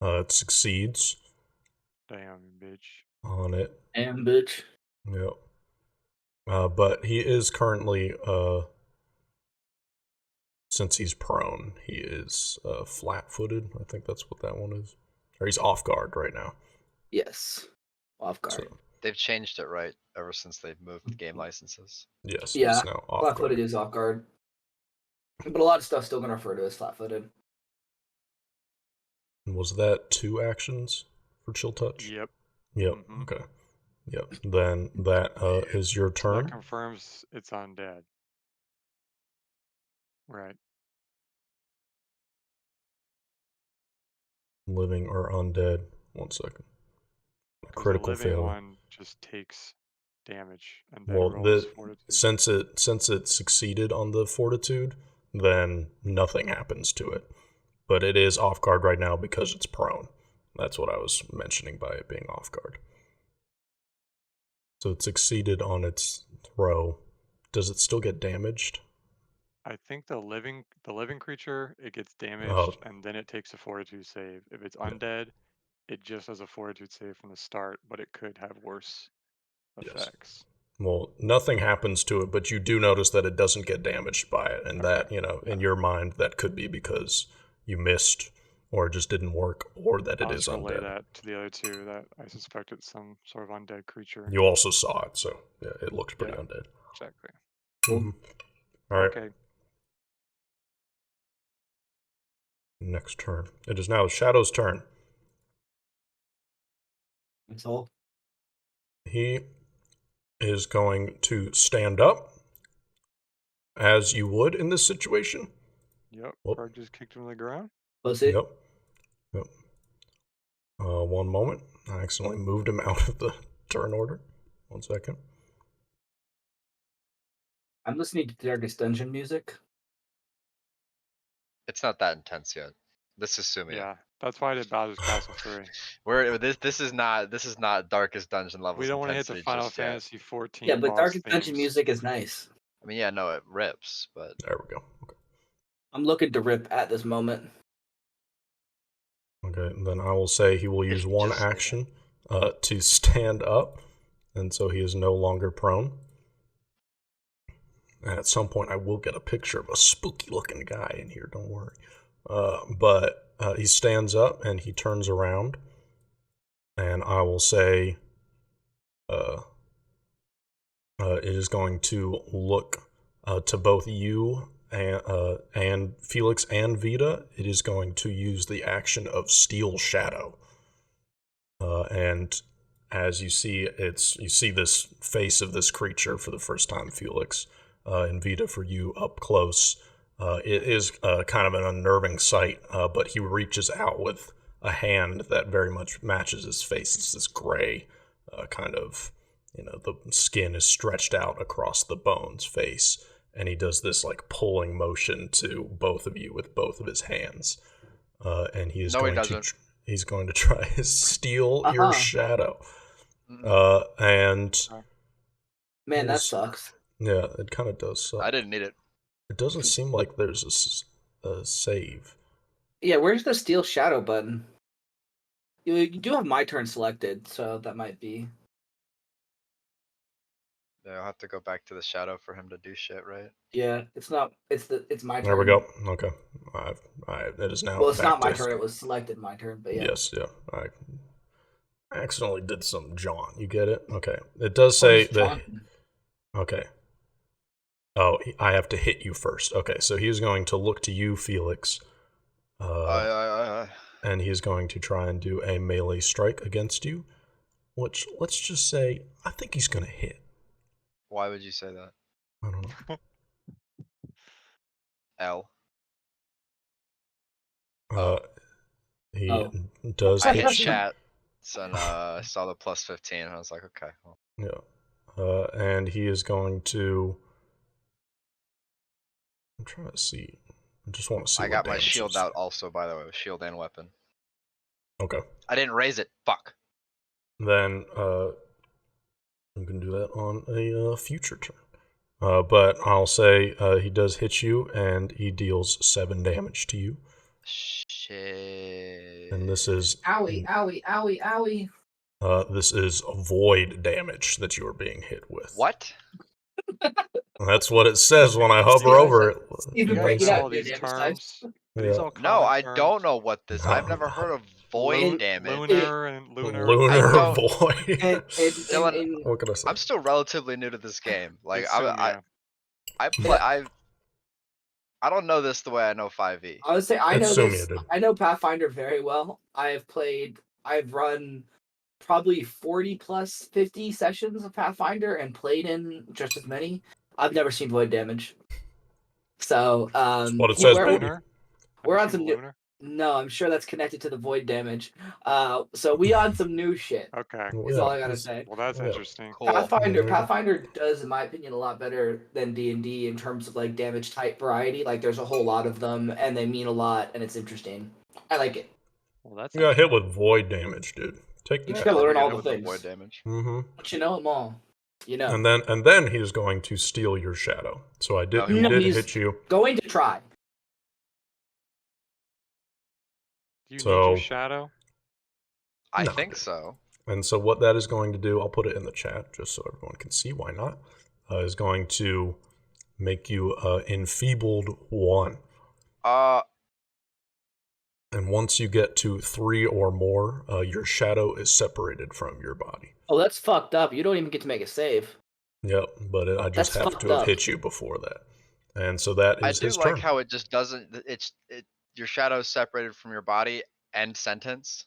It succeeds Damn, bitch. on it. Damn, bitch. Yep. But he is currently, since he's prone, he is flat-footed. I think that's what that one is. Or he's off guard right now. Yes. Off guard. So, They've changed it, right? Ever since they've moved the game licenses. yes, Yeah, he's now off Flat-footed guard. is off guard. But a lot of stuff's still going to refer to as flat-footed. Was that 2 actions for Chill Touch? Yep. Yep. Mhm. Okay. Yep. Then that is your So turn. that confirms it's undead. Right. Living or undead. 1 second. A 'Cause critical the living fail. one just takes damage and then Well, rolls fortitude. since it succeeded on the fortitude, then nothing happens to it. But it is off guard right now because it's prone. That's what I was mentioning by it being off guard. So it succeeded on its throw. Does it still get damaged? I think the living creature, it gets damaged Oh. and then it takes a fortitude save. If it's Yeah. undead, it just has a fortitude save from the start, but it could have worse Yes. effects. Well, nothing happens to it, but you do notice that it doesn't get damaged by it, and that, in Yeah. your mind, that could be because you missed or it just didn't work, or that it I'll is just relay undead. that to the other two that I suspected some sort of undead creature. You also saw it, so yeah, it looked pretty Yeah. undead. Exactly. Mhm. All right, Okay. next turn. It is now the Shadow's turn. That's all. He is going to stand up, as you would in this situation. Yep. Whoop. Or just kicked him to the ground. Pussy. Yep. Yep. One moment. I accidentally moved him out of the turn order. 1 second. I'm listening to Darkest Dungeon music. It's not that intense yet. This is Sumia. Yeah. That's why I did Bowser's Castle 3. This is not Darkest Dungeon levels We don't want to hit the intensity Final just yet. Fantasy 14 Yeah, but boss Darkest themes. Dungeon music is nice. I mean, yeah, no, it rips, but There we go. Okay. I'm looking to rip at this moment. Okay, and then I will say he will use you one just say that? action to stand up, and so he is no longer prone. And at some point, I will get a picture of a spooky-looking guy in here. Don't worry. But he stands up and he turns around, and I will say, it is going to look to both you and Felix and Vita. It is going to use the action of Steel Shadow, and as you see, you see this face of this creature for the first time, Felix, and Vita for you up close. It is kind of an unnerving sight, but he reaches out with a hand that very much matches his face. It's this gray kind of, the skin is stretched out across the bones face, and he does this like pulling motion to both of you with both of his hands, and he is No, he going doesn't. he's going to try to steal your Uh-huh. shadow, Mm, and Man, that Yes. sucks. yeah, it kind of does suck. I didn't need it. It doesn't seem like there's a save. Yeah, where's the Steel Shadow button? You do have my turn selected, so that might be. Yeah, I'll have to go back to the shadow for him to do shit, right? Yeah, it's not. It's my turn. There we go. Okay, it is now. Well, it's back not my to- turn. It was selected my turn, but yeah. Yes, yeah. I accidentally did some John. You get it? Okay. It does say Where's that. John? Okay. Oh, I have to hit you first. Okay, so he is going to look to you, Felix, and he is going to try and do a melee strike against you, which, let's just say, I think he's going to hit. Why would you say that? I don't know. L. He Oh. does I hit hit you. chat, and I saw the plus 15, and I was like, okay. Well. Yeah. And he is going to. I'm trying to see. I just want to see. I what got my damage shield is. out also, by the way, with shield and weapon. Okay. I didn't raise it. Fuck. Then you can do that on a future turn. But I'll say he does hit you, and he deals 7 damage to you. Shit. And this is Owie, owie, owie, owie. this is void damage that you are being hit with. What? That's what it says when I hover over it. Even You break guys it know out all into these damage types. terms? Are these Yeah. all No, common I terms? don't know what this. I've No, never no. heard of void Lun- damage. Lunar and lunar. Lunar don't- void. Dylan, What can I say? I'm still relatively new to this game. Like It's I Sumia. I don't know this the way I know 5e. I would say I It's know Sumia, this. dude. I know Pathfinder very well. I've run probably 40 plus 50 sessions of Pathfinder and played in just as many. I've never seen void damage. So That's what it says, we're, baby. Lunar? we're Have on you some seen new, lunar? no, I'm sure that's connected to the void damage. So we on some new shit. Okay. Is Yeah, all I gotta it's- say. Well, that's Yeah. interesting. Cool. Pathfinder does, in my opinion, a lot better than D&D in terms of like damage type variety. Like there's a whole lot of them, and they mean a lot, and it's interesting. I like it. Well, that's You got hit with void damage, dude. Take You that. just gotta learn Never all get the hit with things. void damage. Mm-hmm. But you know them all. You know. And then he is going to steal your shadow. So I did. No, he No, did he's hit you. going to try. Do you need So- your shadow? I No, think dude. so. And so what that is going to do, I'll put it in the chat just so everyone can see. Why not? Is going to make you enfeebled 1. And once you get to 3 or more, your shadow is separated from your body. Oh, that's fucked up. You don't even get to make a save. Yep, but I just That's have fucked to have up. hit you before that. And so that I is do his like turn. how it just doesn't. Your shadow is separated from your body. End sentence.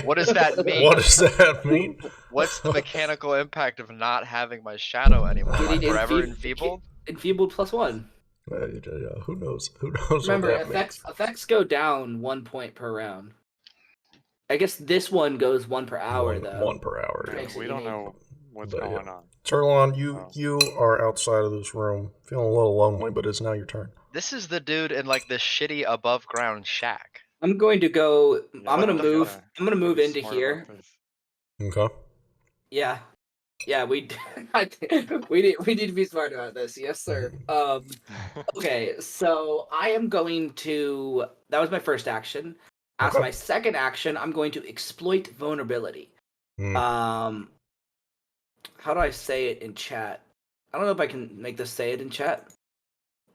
What does that mean? What does that mean? What's the mechanical impact of not having my shadow anymore? You Am I need forever enfeebled? Enfeebled +1. Yeah, who knows? Who knows Remember, what that means? effects go down 1 point per round. I guess this one goes 1 per hour, though. 1 per hour. Yeah, Yeah. Makes it we don't unique. know what's But, going on. Turlon, Oh. you are outside of this room, feeling a little lonely, but it's now your turn. This is the dude in like this shitty above ground shack. I'm going to go. Yeah, I'm no, gonna we move. gotta- I'm gonna move be into smart here. about this. Okay. Yeah, we we need to be smart about this. Yes, sir. Okay, so I am going to. That was my first action. As Okay. my second action, I'm going to exploit vulnerability. Mm. How do I say it in chat? I don't know if I can make this say it in chat.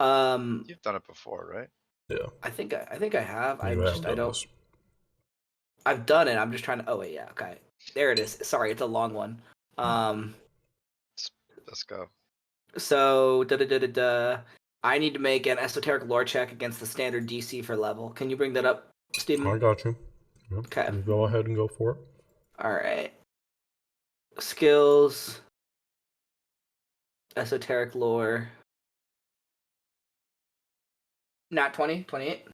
You've done it before, right? Yeah. I think I have. You have done this. I've done it. I'm just trying to. Oh wait, yeah. Okay, there it is. Sorry, it's a long one. Let's go. So I need to make an esoteric lore check against the standard DC for level. Can you bring that up, Steven? I got you. Yep. Okay. You go ahead and go for it. All right. Skills. Esoteric lore. Not 20, 28.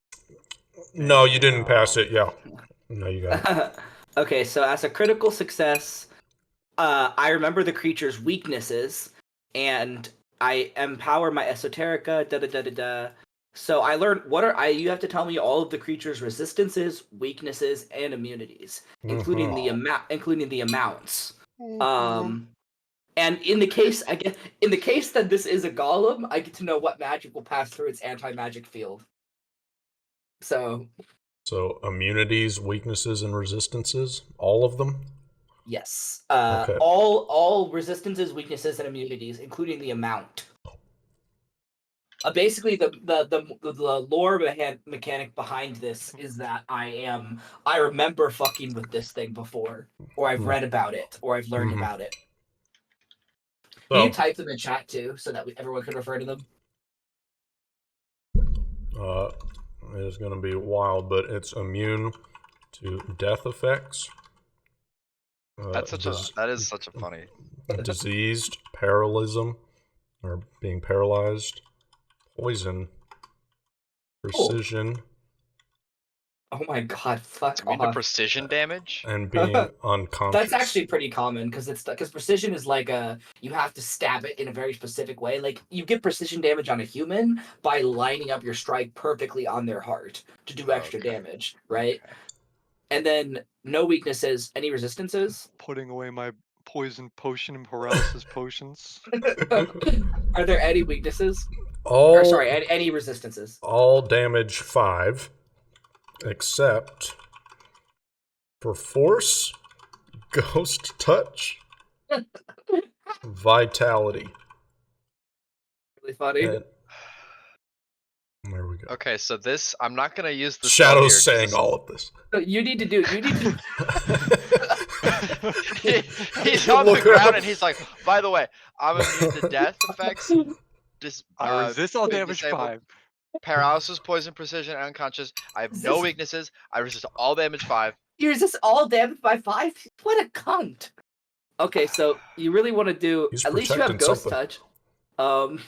No, you didn't pass it. Yeah. No, you got it. Okay, so as a critical success, I remember the creature's weaknesses, and I empower my esoterica. So I learned you have to tell me all of the creature's resistances, weaknesses, and immunities, including the amounts. And in the case that this is a golem, I get to know what magic will pass through its anti-magic field. So immunities, weaknesses, and resistances, all of them. yes, Okay. all resistances, weaknesses, and immunities, including the amount. Basically, the lore mechanic behind this is that I remember fucking with this thing before, or I've read about it, or I've learned about it. Can you type them in chat too, so that everyone can refer to them? It's going to be wild, but it's immune to death effects. That is such a funny. Diseased, paralysm, or being paralyzed, poison, precision. Oh my god, fuck I mean, the off. precision damage? And being unconscious. That's actually pretty common, because precision is like you have to stab it in a very specific way. Like, you get precision damage on a human by lining up your strike perfectly on their heart to do extra damage, right? Okay. And then no weaknesses, any resistances? Putting away my poison potion and paralysis potions. Are there any weaknesses? Any resistances? All damage 5, except for force, ghost touch, vitality. Really funny. And there we go. Okay, so this, I'm not gonna use the Shadow's saying all of this. So you need to He's on the ground and he's like, by the way, I'm immune to death effects. I resist all damage disabled, 5. Paralysis, poison, precision, and unconscious. I have no weaknesses. I resist all damage 5. You resist all damage by 5? What a cunt. Okay, so you really want to do... He's at least you have protecting Ghost Touch. No,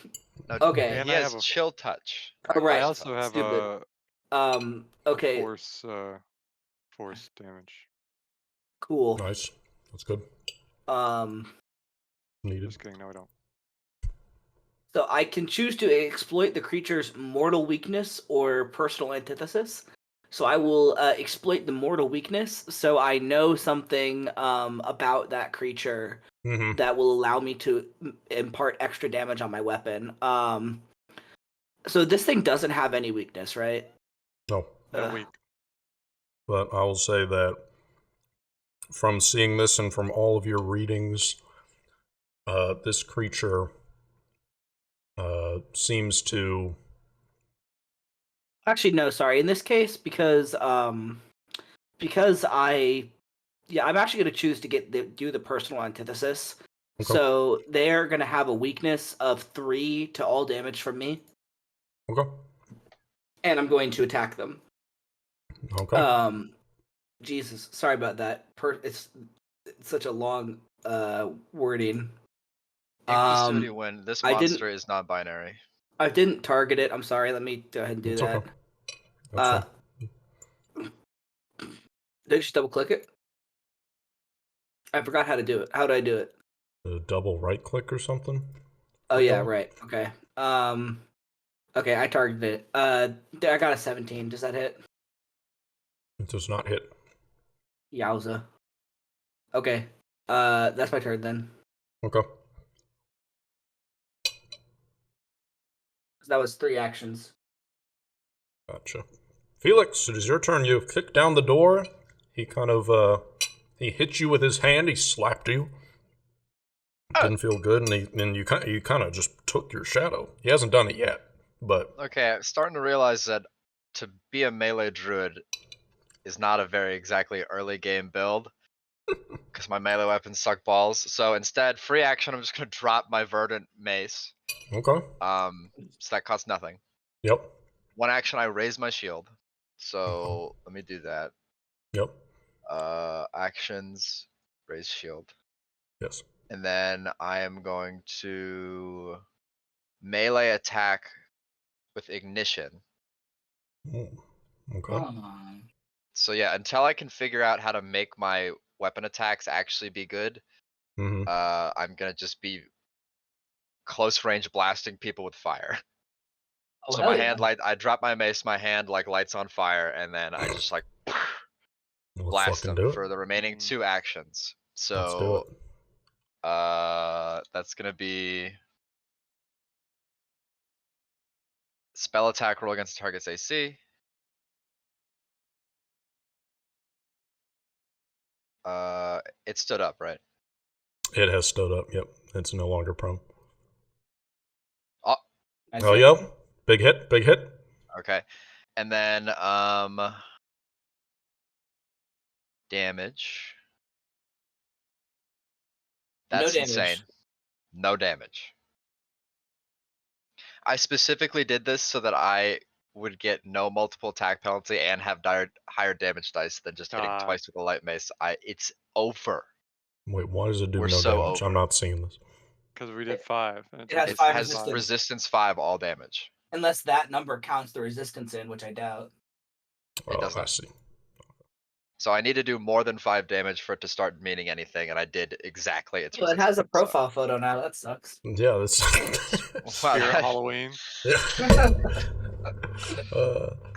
Okay. he And I has have a- chill touch. Right. I also have Stupid. a Okay, force damage. cool. Nice. That's good. Needed. Just kidding, no I don't. So I can choose to exploit the creature's mortal weakness or personal antithesis. So I will exploit the mortal weakness, so I know something about that creature that will allow me to impart extra damage on my weapon. So this thing doesn't have any weakness, right? No. No weak. But I will say that from seeing this and from all of your readings, this creature seems to Actually, no, sorry. In this case, because I'm actually going to choose to do the personal antithesis. Okay. So they're going to have a weakness of 3 to all damage from me, Okay. and I'm going to attack them. Okay. Jesus, sorry about that. It's such a long wording. Inclusivity win. This I didn't monster is non-binary. I didn't target it. I'm sorry. Let me go ahead and do It's that. okay. That's fine. Did I just double click it? I forgot how to do it. How do I do it? Double right click or something? Oh yeah, right. Okay. Okay, I targeted it. I got a 17. Does that hit? It does not hit. Yowza. Okay. That's my turn then. Okay. That was 3 actions. Gotcha. Felix, it is your turn. You kicked down the door. He kind of, he hit you with his hand. He slapped you. Didn't feel good, and you kind of just took your shadow. He hasn't done it yet, but Okay, I'm starting to realize that to be a melee druid is not a very exactly early game build. Because my melee weapons suck balls. So instead, free action, I'm just gonna drop my verdant mace. okay. So that costs nothing. Yep. One action, I raise my shield. So let me do that. Yep. Actions, raise shield. Yes. And then I am going to melee attack with ignition. Ooh, okay. So yeah, until I can figure out how to make my weapon attacks actually be good, Mm-hmm. I'm gonna just be close range blasting people with fire. Oh, So hell my yeah. hand I drop my mace, my hand like lights on fire, and then I just like Let's blast fucking them do it. for the remaining 2 actions. Let's do it. So that's gonna be spell attack roll against the target's AC. It stood up, right? It has stood up. Yep. It's no longer prone. Oh, Nice Oh, hit. yep. Big hit. Big hit. okay. And then damage. No That's damage. insane. No damage. I specifically did this so that I would get no multiple attack penalty and have higher damage dice than just hitting God. twice with a light mace. It's over. Wait, why does it do We're no so damage? I'm over. not seeing this. Because we did 5. And It has It 5 has resistance. resistance 5 all damage. Unless that number counts the resistance in, which I doubt. It Oh, does I not. see. So I need to do more than 5 damage for it to start meaning anything, and I did exactly its Well, it has a resistance, so- profile photo now. That sucks. Yeah, that's. Wow, Spirit that- Halloween.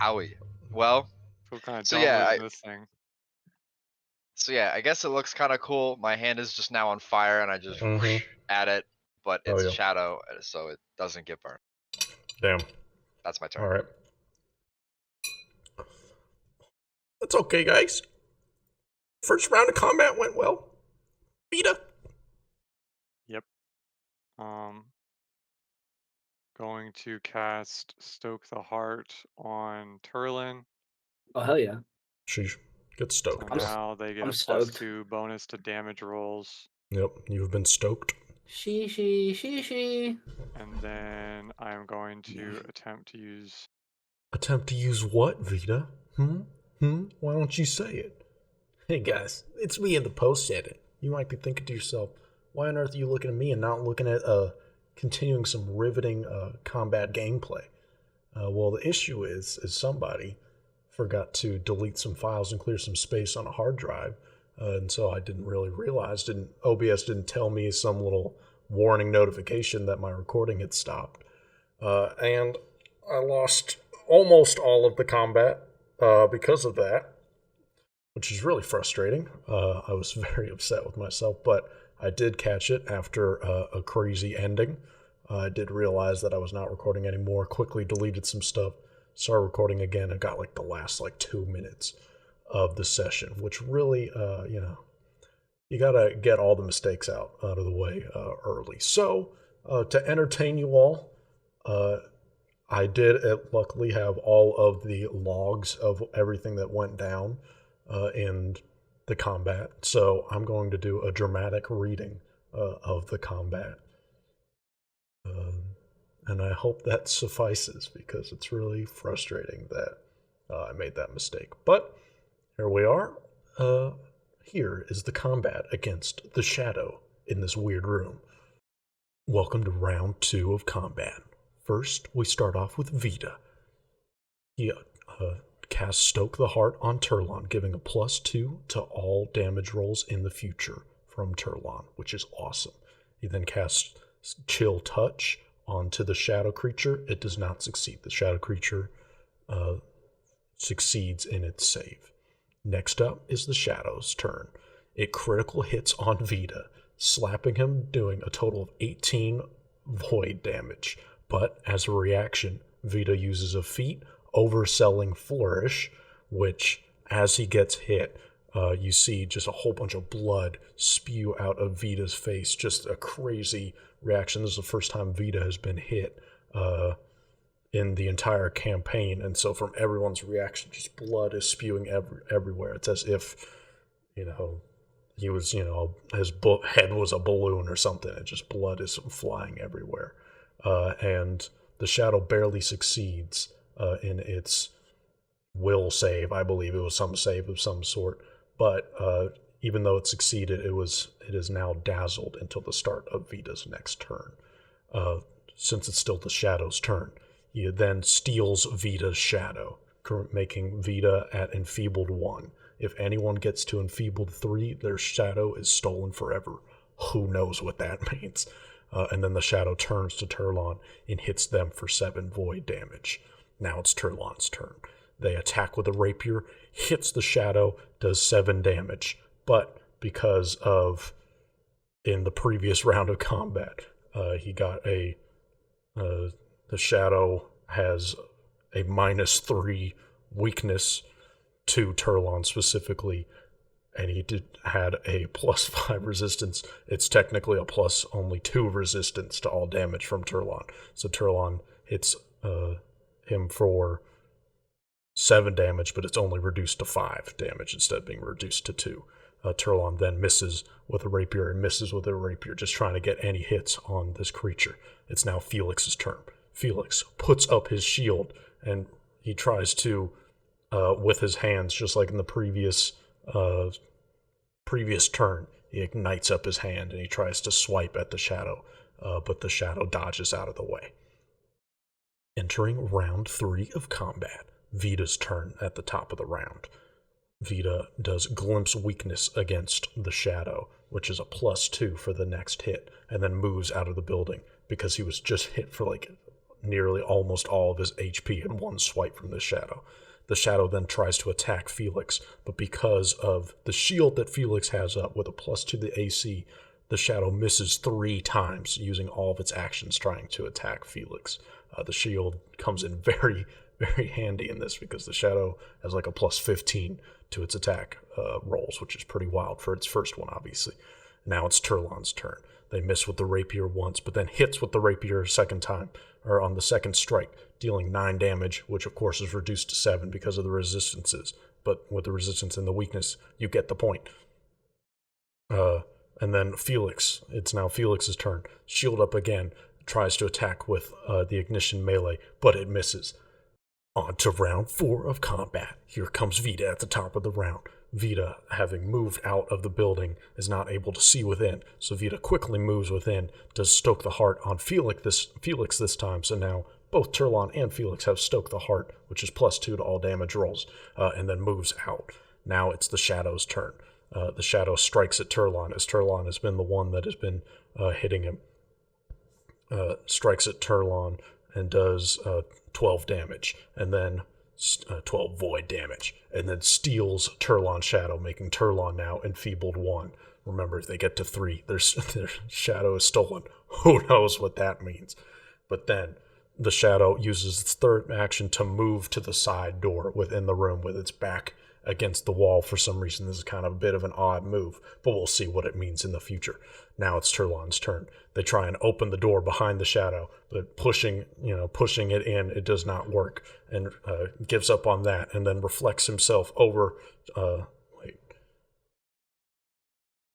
Owie. Well, Feel kind of So dumb yeah, losing this thing. so yeah, I guess it looks kind of cool. My hand is just now on fire, and I just Mhm. at it, but Oh, it's a yeah. shadow, so it doesn't get burned. Damn. That's my turn. All right. That's okay, guys. First round of combat went well. Vita. Yep. Going to cast Stoke the Heart on Turlin. Oh, hell yeah. Sheesh. Get So stoked. now they get I'm a stoked. +2 bonus to damage rolls. Yep, you've been stoked. She. And then I'm going to attempt to use. Attempt to use what, Vita? Why don't you say it? Hey guys, it's me in the post edit. You might be thinking to yourself, why on earth are you looking at me and not looking at continuing some riveting combat gameplay? Well, the issue is somebody forgot to delete some files and clear some space on a hard drive, and so I didn't really realize. OBS didn't tell me some little warning notification that my recording had stopped, and I lost almost all of the combat because of that, which is really frustrating. I was very upset with myself, but I did catch it after a crazy ending. I did realize that I was not recording anymore, quickly deleted some stuff, started recording again, and got like the last 2 minutes of the session, which really, you gotta get all the mistakes out of the way early. So, to entertain you all, I did luckily have all of the logs of everything that went down in the combat, so I'm going to do a dramatic reading of the combat. And I hope that suffices, because it's really frustrating that I made that mistake. But here we are. Here is the combat against the Shadow in this weird room. Welcome to round 2 of combat. First, we start off with Vita. He casts Stoke the Heart on Turlon, giving a +2 to all damage rolls in the future from Turlon, which is awesome. He then casts Chill Touch onto the shadow creature. It does not succeed. The shadow creature succeeds in its save. Next up is the Shadow's turn. It critical hits on Vita, slapping him, doing a total of 18 void damage. But as a reaction, Vita uses a feat, Overselling Flourish, which, as he gets hit, you see just a whole bunch of blood spew out of Vita's face. Just a crazy reaction. This is the first time Vita has been hit in the entire campaign, and so from everyone's reaction, just blood is spewing everywhere. It's as if, he was, his head was a balloon or something. It just blood is flying everywhere. And the Shadow barely succeeds in its will save. I believe it was some save of some sort. But even though it succeeded, it is now dazzled until the start of Vita's next turn. Since it's still the Shadow's turn, he then steals Vita's Shadow, making Vita at Enfeebled 1. If anyone gets to Enfeebled 3, their Shadow is stolen forever. Who knows what that means? And then the Shadow turns to Turlon and hits them for 7 void damage. Now it's Turlon's turn. They attack with a rapier, hits the Shadow, does 7 damage. But because of, in the previous round of combat, he got the Shadow has a -3 weakness to Turlon specifically, and he had a +5 resistance. It's technically a +2 resistance to all damage from Turlon. So Turlon hits him for 7 damage, but it's only reduced to 5 damage instead of being reduced to 2. Turlon then misses with a rapier and misses with a rapier, just trying to get any hits on this creature. It's now Felix's turn. Felix puts up his shield, and he tries to, with his hands, just like in the previous turn, he ignites up his hand and he tries to swipe at the Shadow, but the Shadow dodges out of the way. Entering round 3 of combat, Vita's turn at the top of the round. Vita does Glimpse Weakness against the Shadow, which is a +2 for the next hit, and then moves out of the building because he was just hit for nearly almost all of his HP in one swipe from the Shadow. The Shadow then tries to attack Felix, but because of the shield that Felix has up with a +2 to the AC, the Shadow misses 3 times, using all of its actions trying to attack Felix. The shield comes in very, very handy in this because the Shadow has a +15 to its attack rolls, which is pretty wild for its first one, obviously. Now it's Turlon's turn. They miss with the rapier once, but then hits with the rapier a second time, or on the second strike, dealing 9 damage, which of course is reduced to 7 because of the resistances. But with the resistance and the weakness, you get the point. And then Felix, it's now Felix's turn. Shield up again, tries to attack with the ignition melee, but it misses. On to round 4 of combat. Here comes Vita at the top of the round. Vita, having moved out of the building, is not able to see within, so Vita quickly moves within, does Stoke the Heart on Felix this time, so now both Turlon and Felix have Stoke the Heart, which is +2 to all damage rolls, and then moves out. Now it's the Shadow's turn. The Shadow strikes at Turlon, as Turlon has been the one that has been hitting him. Strikes at Turlon and does 12 damage, and then 12 void damage, and then steals Turlon's Shadow, making Turlon now Enfeebled 1. Remember, if they get to 3, their Shadow is stolen. Who knows what that means? But then the Shadow uses its third action to move to the side door within the room with its back against the wall for some reason. This is kind of a bit of an odd move, but we'll see what it means in the future. Now it's Turlon's turn. They try and open the door behind the shadow, but pushing it in, it does not work, and gives up on that, and then reflects himself over.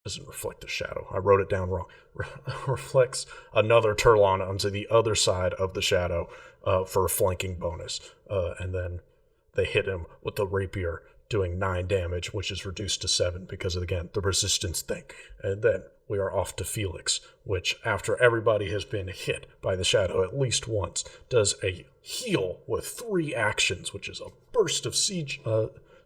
Doesn't reflect the shadow. I wrote it down wrong. Reflects another Turlon onto the other side of the shadow for a flanking bonus, and then they hit him with the rapier, doing 9 damage, which is reduced to 7 because of, again, the resistance thing. And then we are off to Felix, which, after everybody has been hit by the shadow at least once, does a heal with 3 actions, which is a burst of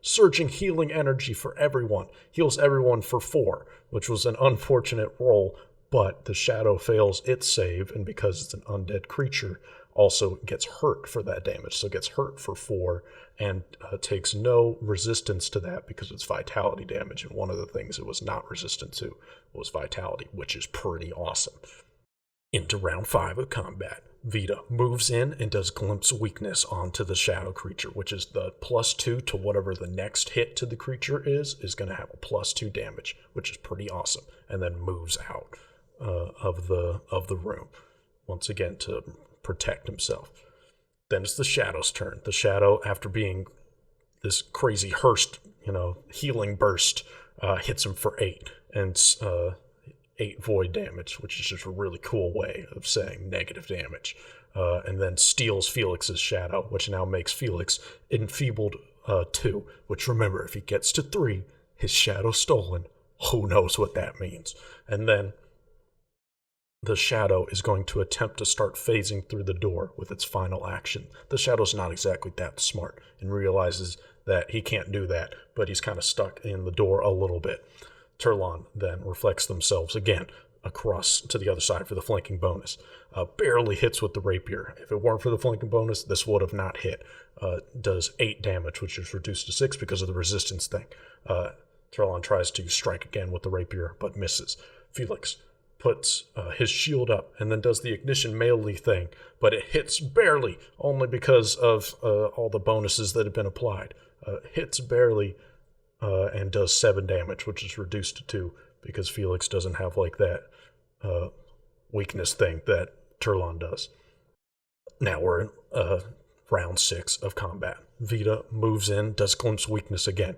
surging healing energy for everyone. Heals everyone for 4, which was an unfortunate roll, but the shadow fails its save, and because it's an undead creature, also gets hurt for that damage. So gets hurt for 4 and takes no resistance to that because it's vitality damage. And one of the things it was not resistant to was vitality, which is pretty awesome. Into round 5 of combat. Vita moves in and does Glimpse Weakness onto the shadow creature, which is the +2 to whatever the next hit to the creature is going to have a +2 damage, which is pretty awesome, and then moves out of the room, once again to protect himself. Then it's the shadow's turn. The shadow, after being this crazy healing burst, hits him for 8, and 8 void damage, which is just a really cool way of saying negative damage. And then steals Felix's shadow, which now makes Felix enfeebled 2, which, remember, if he gets to 3, his shadow stolen. Who knows what that means? And then the shadow is going to attempt to start phasing through the door with its final action. The shadow's not exactly that smart and realizes that he can't do that, but he's kind of stuck in the door a little bit. Turlon then reflects themselves again across to the other side for the flanking bonus. Barely hits with the rapier. If it weren't for the flanking bonus, this would have not hit. Does 8 damage, which is reduced to 6 because of the resistance thing. Turlon tries to strike again with the rapier, but misses. Felix puts his shield up and then does the ignition melee thing, but it hits barely, only because of all the bonuses that have been applied. Hits barely and does 7 damage, which is reduced to 2 because Felix doesn't have like that weakness thing that Turlon does. Now we're in round 6 of combat. Vita moves in, does Glimpse Weakness again.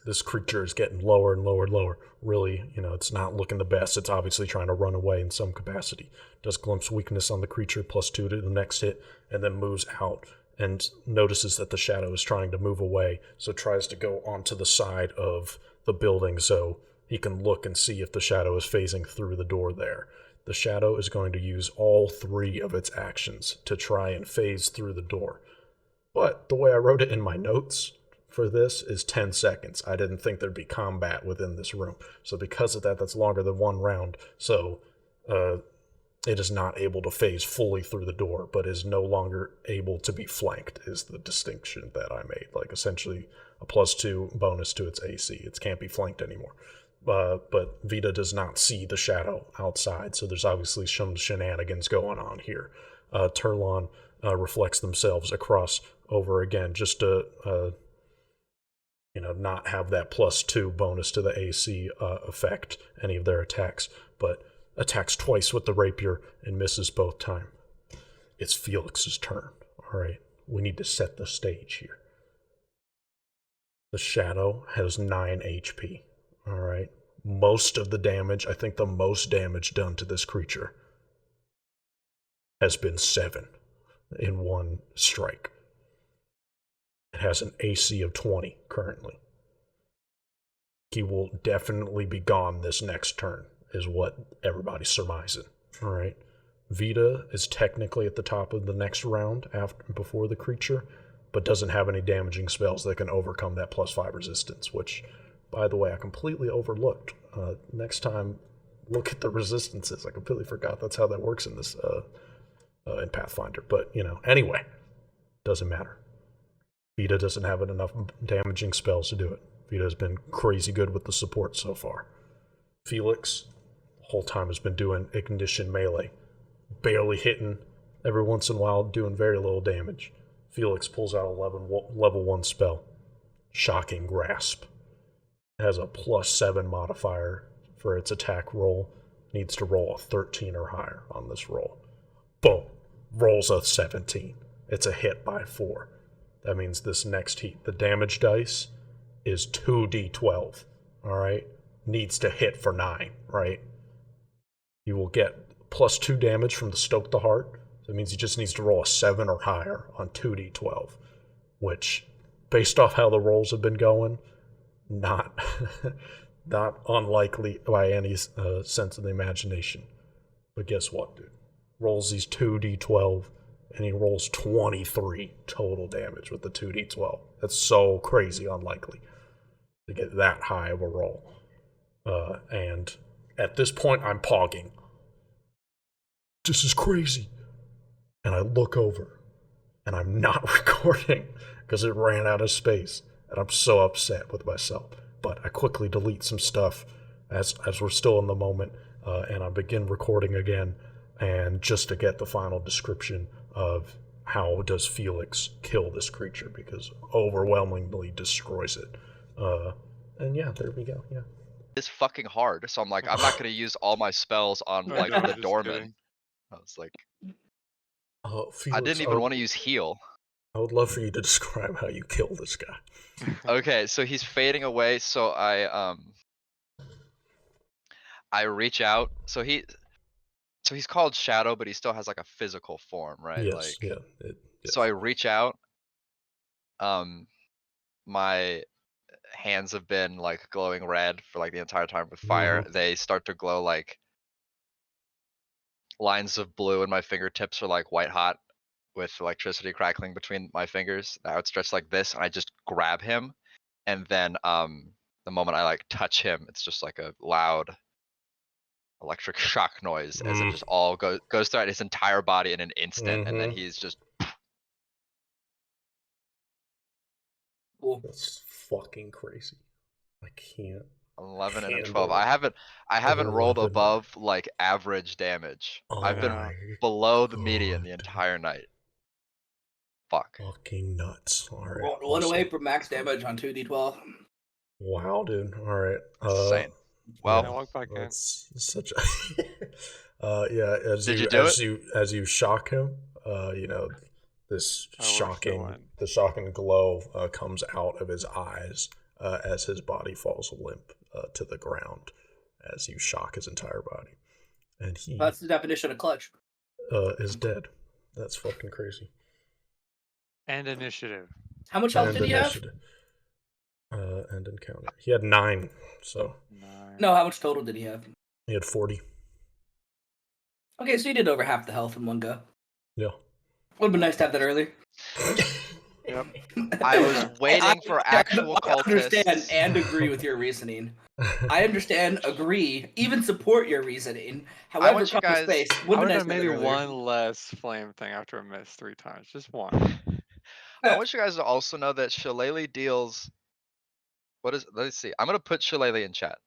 This creature is getting lower and lower and lower. Really, it's not looking the best. It's obviously trying to run away in some capacity. Does Glimpse Weakness on the creature, +2 to the next hit, and then moves out and notices that the shadow is trying to move away, so tries to go onto the side of the building so he can look and see if the shadow is phasing through the door there. The shadow is going to use all 3 of its actions to try and phase through the door. But the way I wrote it in my notes for this is 10 seconds. I didn't think there'd be combat within this room. So because of that, that's longer than 1 round. So it is not able to phase fully through the door, but is no longer able to be flanked, is the distinction that I made. Like, essentially a +2 bonus to its AC. It can't be flanked anymore. But Vita does not see the shadow outside, so there's obviously some shenanigans going on here. Turlon reflects themselves across over again, just to not have that +2 bonus to the AC affect any of their attacks, but attacks twice with the rapier and misses both time. It's Felix's turn. All right, we need to set the stage here. The shadow has 9 HP. All right, most of the damage, I think the most damage done to this creature has been 7 in 1 strike. It has an AC of 20 currently. He will definitely be gone this next turn, is what everybody's surmising. All right. Vita is technically at the top of the next round before the creature, but doesn't have any damaging spells that can overcome that +5 resistance, which, by the way, I completely overlooked. Next time, look at the resistances. I completely forgot that's how that works in this in Pathfinder. But, anyway, doesn't matter. Vita doesn't have enough damaging spells to do it. Vita's been crazy good with the support so far. Felix, the whole time, has been doing ignition melee. Barely hitting, every once in a while doing very little damage. Felix pulls out a level 1 spell. Shocking Grasp. It has a +7 modifier for its attack roll. Needs to roll a 13 or higher on this roll. Boom. Rolls a 17. It's a hit by 4. That means this next heat, the damage dice is 2d12. Alright? Needs to hit for 9, right? He will get +2 damage from the Stoke the Heart. That means he just needs to roll a 7 or higher on 2d12. Which, based off how the rolls have been going, not not unlikely by any sense of the imagination. But guess what, dude? Rolls these 2d12, and he rolls 23 total damage with the 2d12. That's so crazy unlikely to get that high of a roll. And at this point, I'm pogging. This is crazy. And I look over, and I'm not recording because it ran out of space. And I'm so upset with myself. But I quickly delete some stuff as we're still in the moment, and I begin recording again, and just to get the final description of how does Felix kill this creature, because overwhelmingly destroys it. And yeah, there we go. Yeah. It's fucking hard, so I'm like, I'm not gonna use all my spells on No, like I'm the just doorman. kidding. I was like, Felix, I didn't even want to use heal. I would love for you to describe how you kill this guy. Okay, so he's fading away, so I reach out. So he's called Shadow, but he still has like a physical form, right? Yes, Like, yeah. Yes. so I reach out. My hands have been like glowing red for like the entire time with fire. They start to glow like lines of blue, and my fingertips are like white hot with electricity crackling between my fingers. I would stretch like this, and I just grab him, and then the moment I like touch him, it's just like a loud electric shock noise as it just all goes throughout his entire body in an instant, and then he's just. Cool. That's fucking crazy. I can't. 11 and a handle 12. it. I haven't rolled 11. above like average damage. Oh I've been my below the median God. the entire night. Fuck. Fucking nuts. All right. One awesome. away from max damage on 2d12. Wow, dude. All right. Insane. Yeah, Well, I walk back in. that's such a. Yeah. Did you do as you shock him, you know, this Oh, we're still shocking, in. the shocking glow comes out of his eyes as his body falls limp to the ground as you shock his entire body, and he That's the definition of clutch. is dead. That's fucking crazy. And initiative. How much health And did he have? initiative. And encounter. He had 9, so 9. No, how much total did he have? he had 40. Okay, so you did over half the health in one go. Yeah. Would have been nice to have that earlier. Yep. I was waiting for actual I understand cultists. and agree with your reasoning. I understand, agree, even support your reasoning. However, want you come guys- space. I Would would be nice have to have maybe that earlier. one less flame thing after a miss 3 times. Just one. I want you guys to also know that Shillelagh deals. Let's see. I'm gonna put Shillelagh in chat.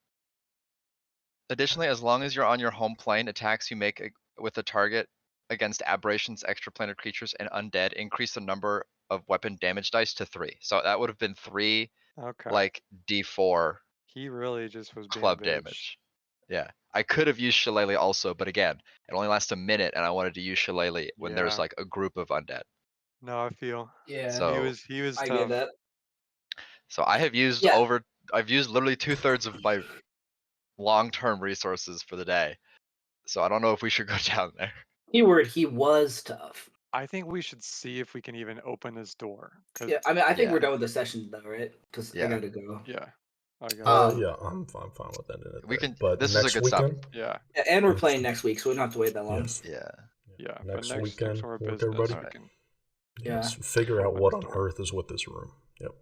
Additionally, as long as you're on your home plane, attacks you make with a target against aberrations, extraplanar creatures, and undead increase the number of weapon damage dice to 3. So that would have been 3, Okay. like D4 He really just was being club a bitch. damage. Yeah, I could have used Shillelagh also, but again, it only lasts a minute, and I wanted to use Shillelagh when there's Yeah. like a group of undead. No, I feel. Yeah, So He was I tough. get that. So I have used Yeah. I've used literally 2/3 of my long-term resources for the day. So I don't know if we should go down there. Keyword, he was tough. I think we should see if we can even open this door. 'Cause Yeah, I mean, I think Yeah. we're done with the session though, right? Because I Yeah. gotta go. yeah. I got it. Yeah, I'm fine with that. We can- But this is a next good stop. weekend, Yeah. Yeah, and we're playing next week, so we don't have to wait that long. yes. Yeah. Yeah. Next but weekend, next order of work business, everybody. we can Yeah. Yes, figure out Open what the on door. earth is with this room. Yep.